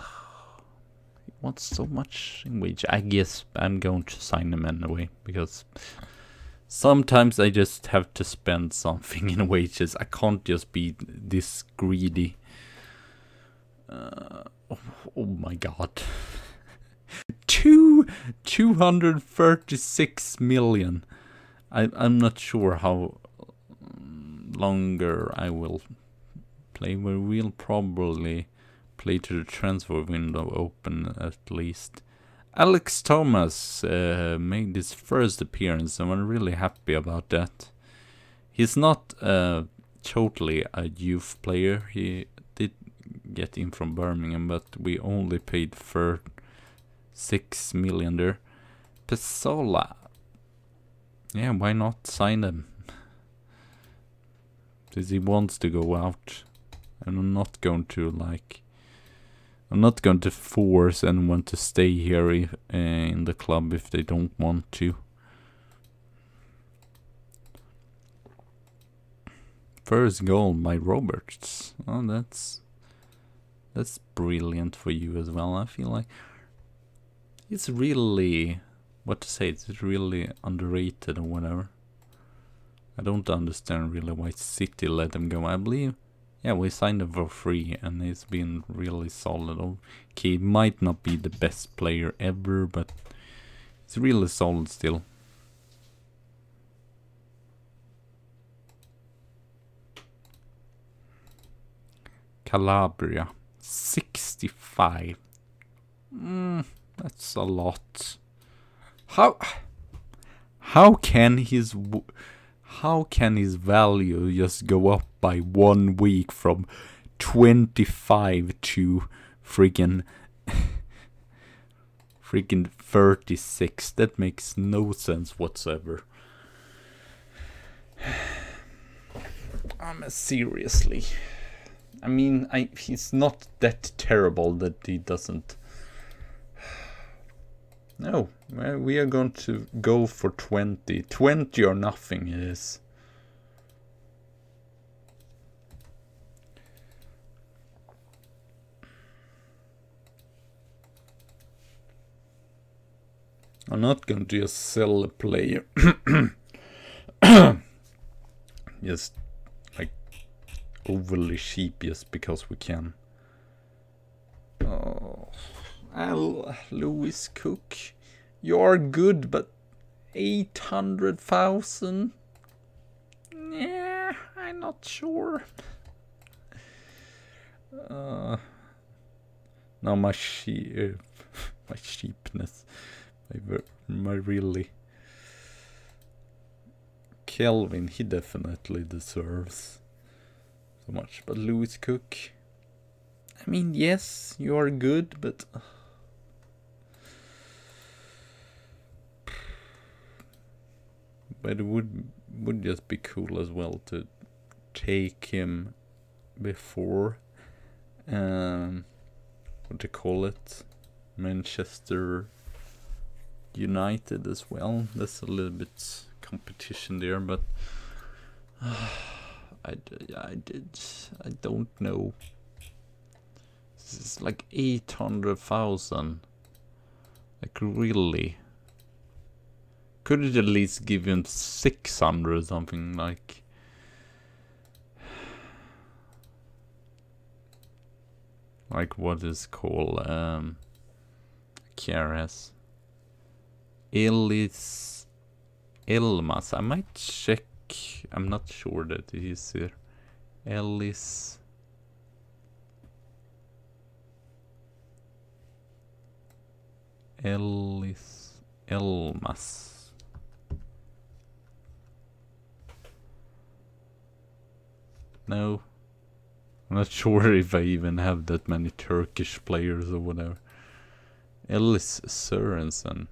wants so much in wage. I guess I'm going to sign him anyway, because sometimes I just have to spend something in wages. I can't just be this greedy. Oh my god. 236 million. I'm not sure how longer I will play. We will probably play to the transfer window open at least. Alex Thomas made his first appearance, and I'm really happy about that. He's not totally a youth player. He did get in from Birmingham, but we only paid for 6 million there. Pesola. Yeah, why not sign him? Since he wants to go out. And I'm not going to force anyone to stay here in the club if they don't want to. First goal by Roberts. Oh, that's brilliant for you as well. I feel like it's really, it's really underrated or whatever. I don't understand really why City let him go. I believe, yeah, we signed him for free and he's been really solid. Okay, he might not be the best player ever, but he's really solid still. Calabria, 65. That's a lot. How can his value just go up by 1 week from 25 to freaking 36? That makes no sense whatsoever. Seriously. I mean, he's not that terrible that he doesn't. No, we are going to go for 20. 20 or nothing it is. I'm not going to just sell a player. Just like overly cheap just because we can. Oh. Lewis Cook, You're good, but 800,000? Yeah, I'm not sure. No, my cheapness, my really. Kelvin, he definitely deserves so much. But Lewis Cook, I mean, yes, you are good, but it would just be cool as well to take him before what do you call it, Manchester United as well. That's a little bit competition there, but I don't know. This is like 800,000. Like, really? Could it at least give him 600 or something, like? Like what is called KRS Elmas. I might check. I'm not sure that it is here. Elmas. No. I'm not sure if I even have that many Turkish players or whatever. Ellis Sørensen.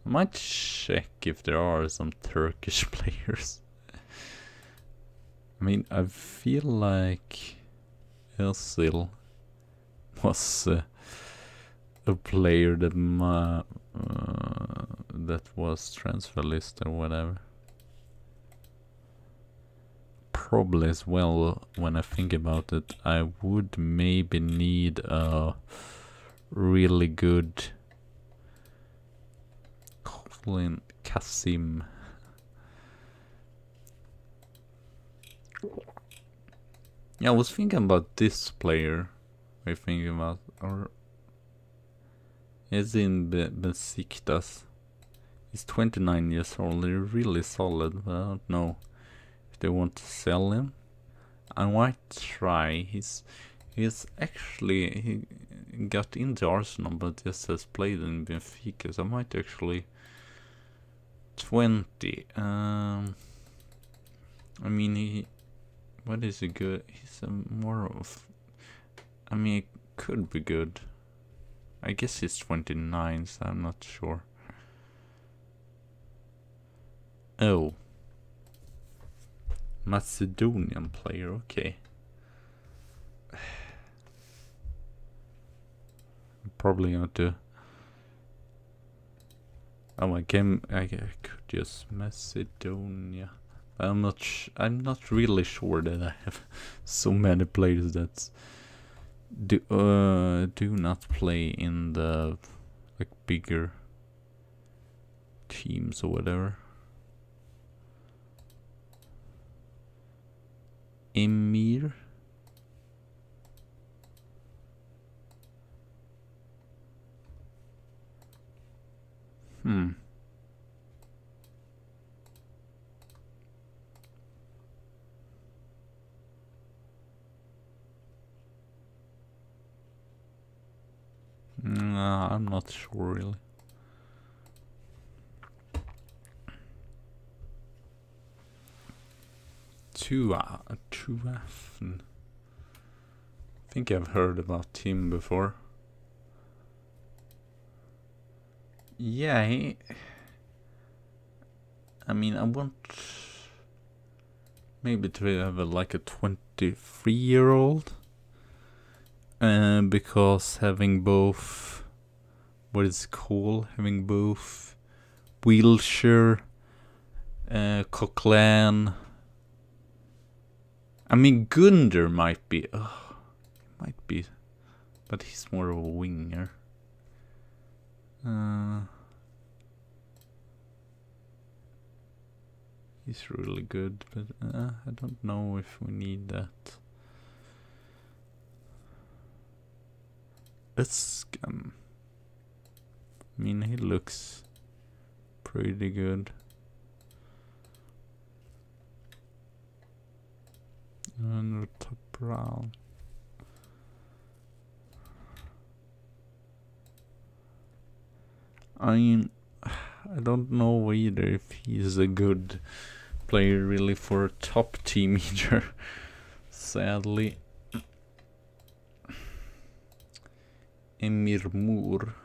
I might check if there are some Turkish players. I mean, I feel like Özil was a player that that was transfer list or whatever. Probably as well, when I think about it, I would maybe need a really good Colin Kasim. Yeah, I was thinking about this player. I thinking about, or is in Besiktas. He's 29 years old. They're really solid, but I don't know if they want to sell him. I might try. He's actually, he got into Arsenal, but just has played in Benfica. So I might actually 20. I mean, what is he good? He's a more of, I mean, it could be good. I guess he's 29, so I'm not sure. Oh. Macedonian player, okay. Probably going to. Oh, I could just Macedonia. I'm not really sure that I have so many players that do not play in the like bigger teams or whatever. Emir. Nah, I'm not sure really. Tuafen. I think I've heard about him before. Yeah, I mean, I want maybe to have like a 23-year-old. Because having both, what is it called? Having both Wilshire, Coquelin. I mean, Gunder might be, but he's more of a winger. He's really good, but I don't know if we need that. I mean, he looks pretty good. And the top round. I mean, I don't know either if he's a good player really for a top team either. Sadly. Emir Moore.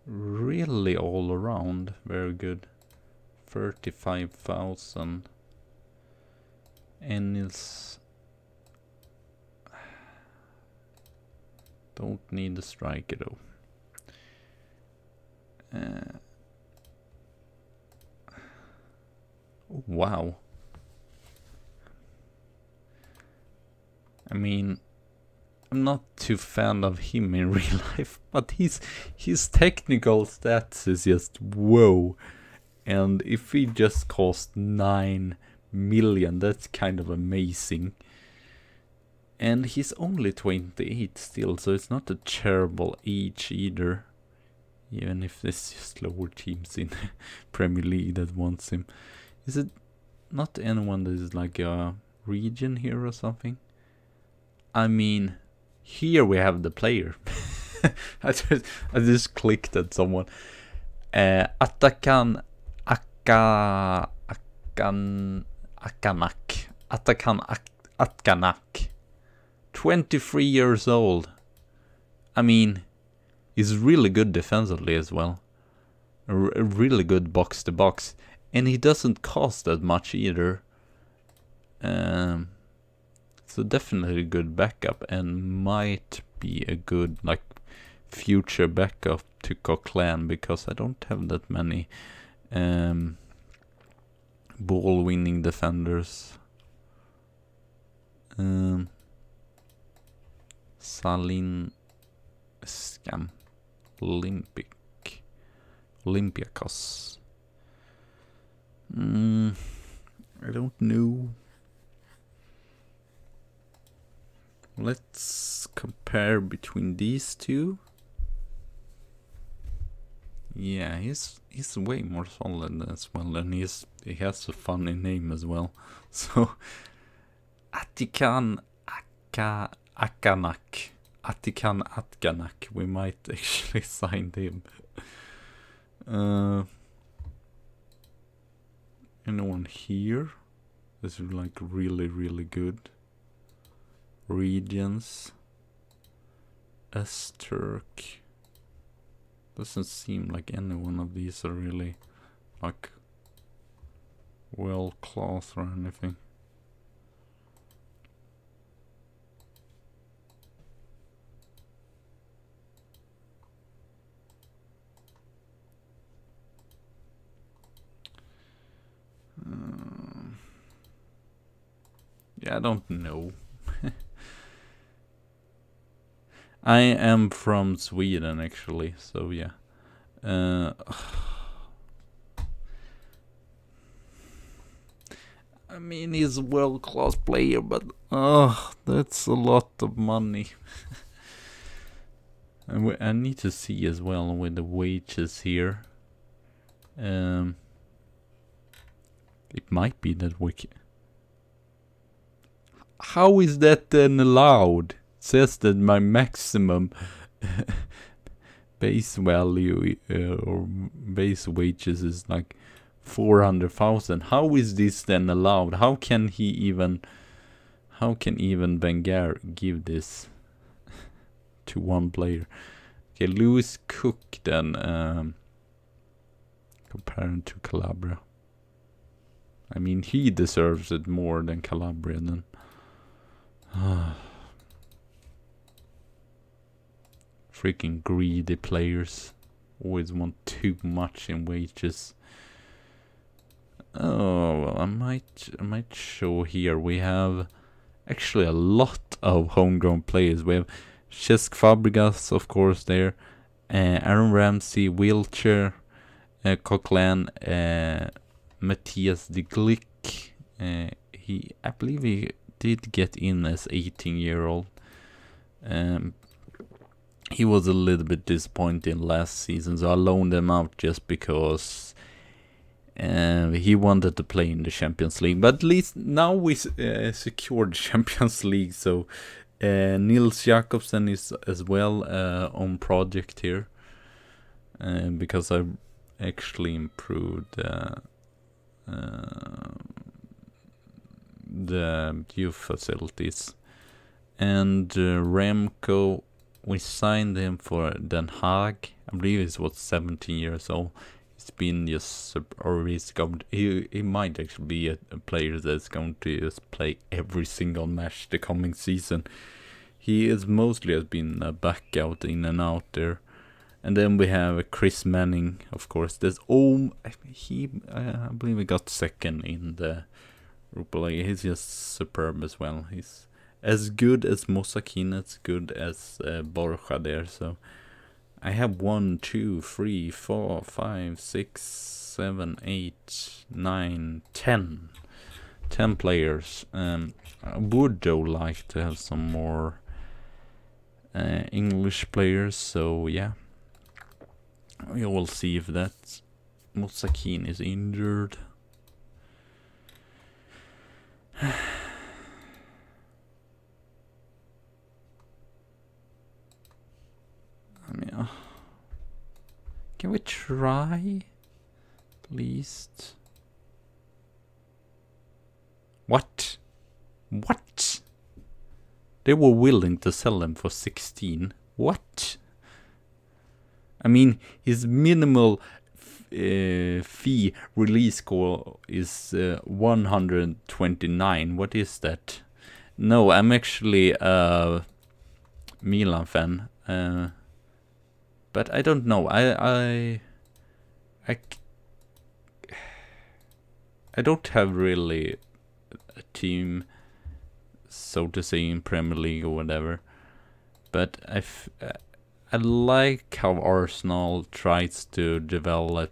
Really all around very good. 35,000. Ennis. Don't need a striker though. Wow. I mean, I'm not too fan of him in real life, but his technical stats is just whoa. And if he just cost 9 million, that's kind of amazing. And he's only 28 still, so it's not a terrible age either. Even if there's just lower teams in Premier League that wants him. Is it not anyone that is like a region here or something? I mean, here we have the player. I just clicked at someone. Atakan Atkanak. 23 years old. I mean, he's really good defensively as well. A really good box to box. And he doesn't cost that much either. So definitely a good backup, and might be a good like future backup to Coquelin, because I don't have that many ball winning defenders. Salin Scam Olympiacos. I don't know. Let's compare between these two. Yeah, he's way more solid as well, and he has a funny name as well. So Atikan Atkanak. We might actually sign him. Anyone here? This is like really good. Regions. Turk. Doesn't seem like any one of these are really like well class or anything. Yeah, I don't know. I am from Sweden actually, so yeah. I mean, he's a world-class player, but that's a lot of money. And I need to see as well with the wages here. It might be that we can. How is that then allowed? It says that my maximum base value or base wages is like 400,000. How is this then allowed? How can even Wenger give this to one player? Okay, Lewis Cook then, comparing to Calabria. I mean, he deserves it more than Calabria then. Freaking greedy players always want too much in wages. Oh well, I might show here. We have actually a lot of homegrown players. We have Cesc Fabregas, of course, there. Aaron Ramsey, Wiltshire, Coquelin, Matthias de Glick. I believe he did get in as 18-year-old. he was a little bit disappointing last season, so I loaned him out just because he wanted to play in the Champions League. But at least now we secured Champions League, so Nils Jakobsen is as well on project here, because I actually improved the youth facilities. And Remco, we signed him for Den Haag. I believe he was 17 years old. He's been just, or he's going. He might actually be a player that's going to just play every single match the coming season. He is mostly has been a back out, in and out there. And then we have Chris Manning, of course. There's I believe he got second in the Europa League. He's just superb as well. He's as good as Mosakin, as good as Borja there. So I have 1, 2, 3, 4, 5, 6, 7, 8, 9, 10 players. I would though like to have some more English players. So yeah, we will see if that Mosakin is injured. I mean, can we try, please? What? They were willing to sell him for 16. What? I mean, his minimal fee release score is 129. What is that? No, I'm actually a Milan fan. But I don't know. I don't have really a team, so to say, in Premier League or whatever. But I like how Arsenal tries to develop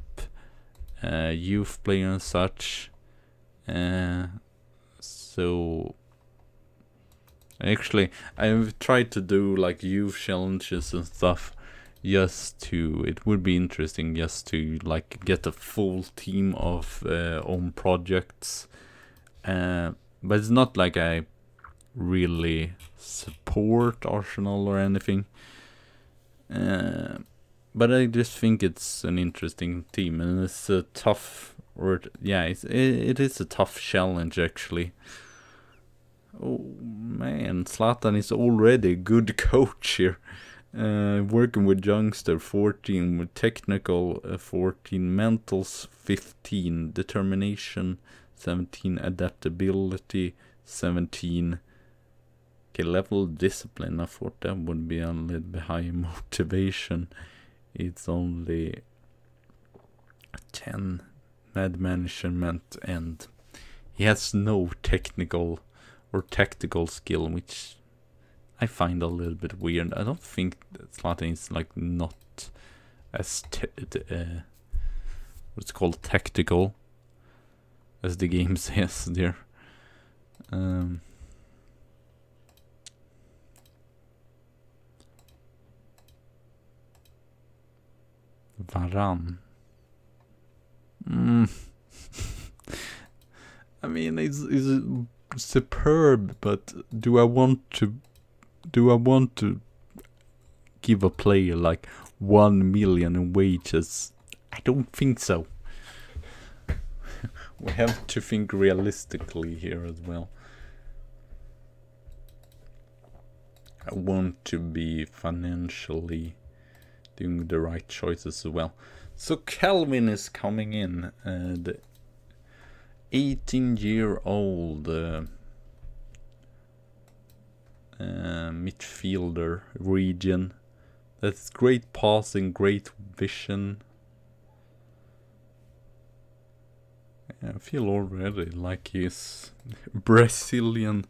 youth players and such. So actually, I've tried to do like youth challenges and stuff. It would be interesting just to like get a full team of own projects, but it's not like I really support Arsenal or anything, but I just think it's an interesting team, and it's a tough, it is a tough challenge actually. Oh man, Zlatan is already a good coach here. Working with youngster 14, with technical 14, mentals 15, determination 17, adaptability 17. Okay, level discipline, I thought that would be a little bit high. Motivation, it's only 10. Mad management, and he has no technical or tactical skill, which I find a little bit weird. I don't think that Zlatan is like not as what's called tactical as the game says there. Varane. I mean, it's superb, but do I want to give a player like 1 million in wages? I don't think so. We have to think realistically here as well. I want to be financially doing the right choices as well. So Calvin is coming in, the 18-year-old midfielder region. That's great passing, great vision. I feel already like he's Brazilian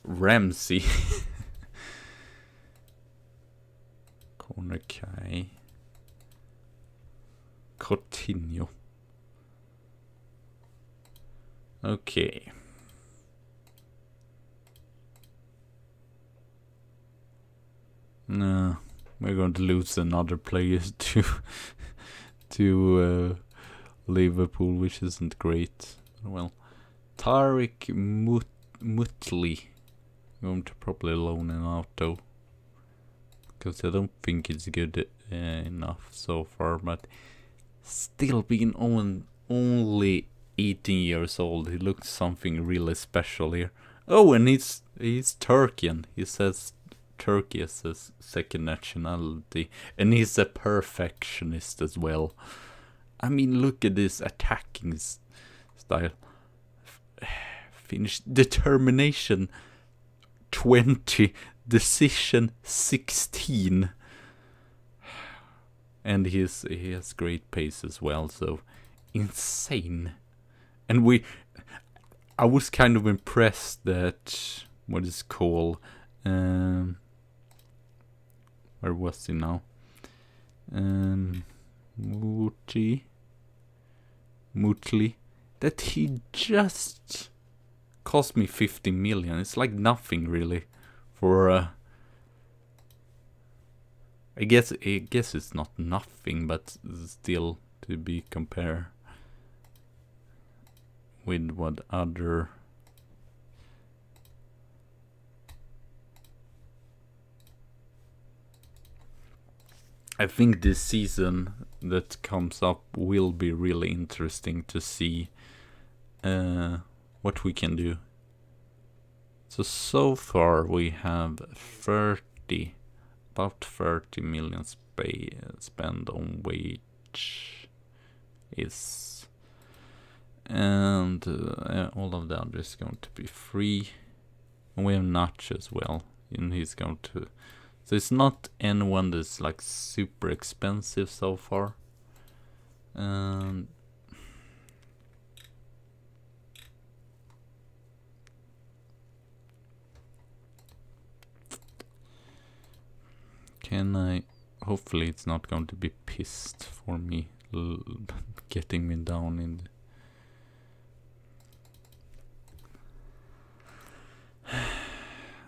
Ramsey. Corner Kai. Coutinho. Okay. No, we're going to lose another player to Liverpool, which isn't great. Well, Tariq Mutli, going to probably loan him out though, because I don't think it's good enough so far. But still, being only 18 years old, he looks something really special here. Oh, and he's Turkian. He says Turkey as his second nationality, and he's a perfectionist as well. I mean, look at this attacking style. Finish, determination 20, decision 16, and he has great pace as well. So insane. And I was kind of impressed that what is called where was he now? Mutli, that he just cost me 50 million. It's like nothing really for I guess it's not nothing, but still to be compared with what other I think this season that comes up will be really interesting to see what we can do. So far we have about 30 million spent on wage and all of the others is going to be free. And we have Notch as well, and he's going to. So it's not anyone that's like super expensive so far. Can I? Hopefully it's not going to be pissed for me getting me down in the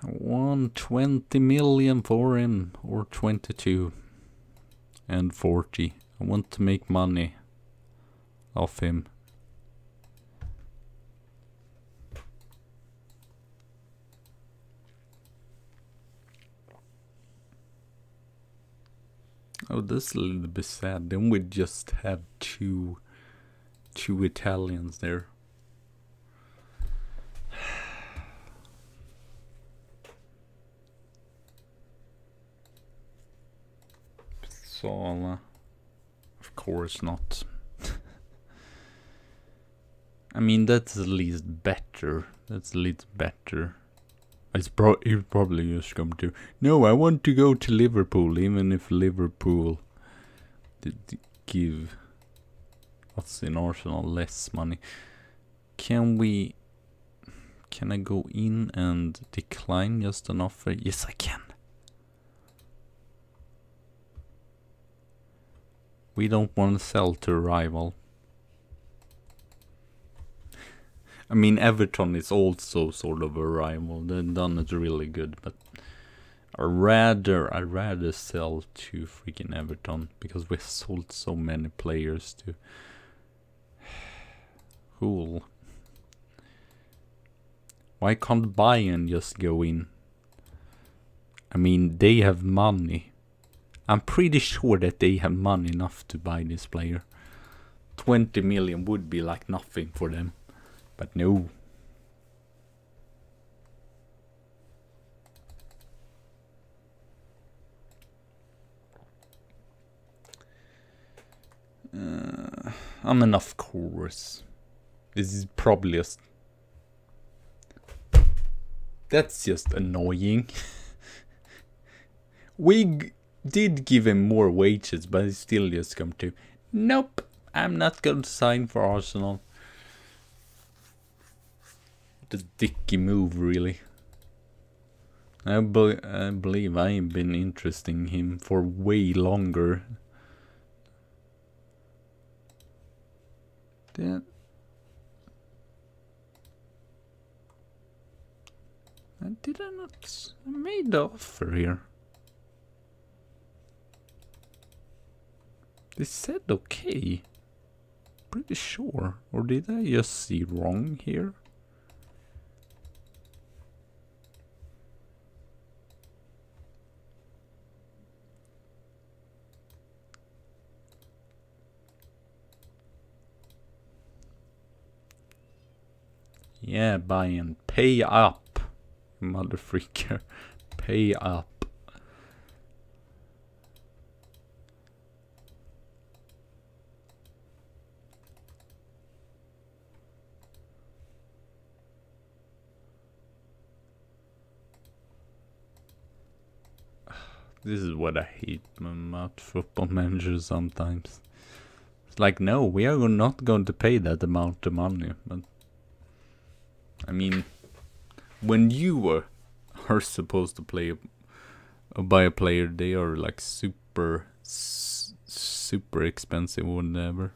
120 million for him, or 22 and 40. I want to make money off him. Oh, this is a little bit sad. Then we just have two Italians there. Sala, of course not. I mean, that's at least better. That's at least better. He's probably just come to. No, I want to go to Liverpool, even if Liverpool did give us in Arsenal less money. Can I go in and decline just an offer? Yes, I can. We don't want to sell to a rival. I mean, Everton is also sort of a rival. They've done it really good, but I'd rather sell to freaking Everton, because we sold so many players to Hull. Why can't Bayern just go in? I mean, they have money. I'm pretty sure that they have money enough to buy this player. 20 million would be like nothing for them. But no. I mean, of course. This is probably just... That's just annoying. We did give him more wages, but he still just come to, nope, I'm not going to sign for Arsenal. The dicky move, really. I believe I've been interested in him for way longer. Did I not? I made the offer here. They said okay. Pretty sure. Or did I just see wrong here? Yeah, buy and pay up. Mother freaker. Pay up. This is what I hate about Football Manager sometimes. It's like, no, we are not going to pay that amount of money. But I mean, when you are supposed to play buy a player, they are like super expensive or whatever.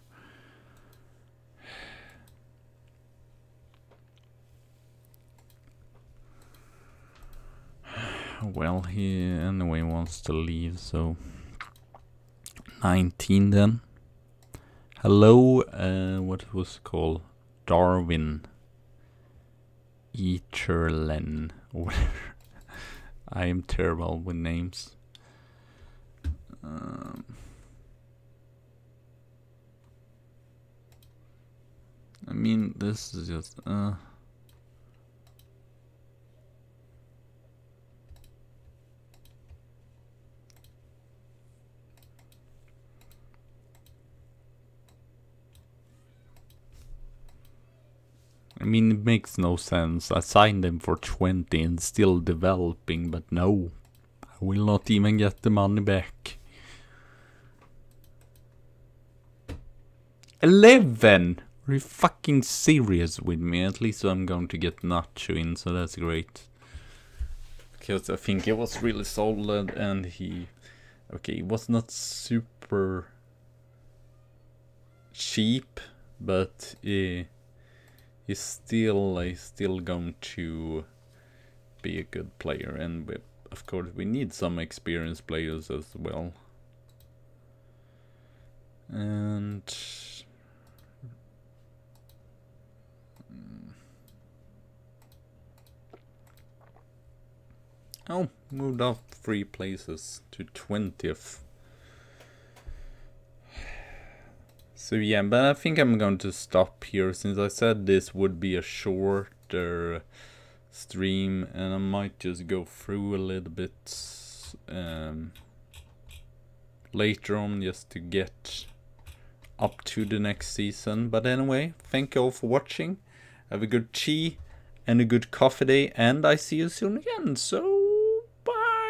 Well, he anyway wants to leave, so 19 then. Hello, what was it called? Darwin Eaterlen or whatever. I am terrible with names. I mean, this is just I mean, it makes no sense. I signed them for 20 and still developing, but no. I will not even get the money back. 11! Are you fucking serious with me? At least I'm going to get Nacho in, so that's great. Because I think he was really solid and he... Okay, he was not super cheap, but he's still going to be a good player, and of course we need some experienced players as well. And oh, moved up 3 places to 20th. So yeah, but I think I'm going to stop here, since I said this would be a shorter stream, and I might just go through a little bit later on just to get up to the next season. But anyway, thank you all for watching. Have a good tea and a good coffee day, and I see you soon again. So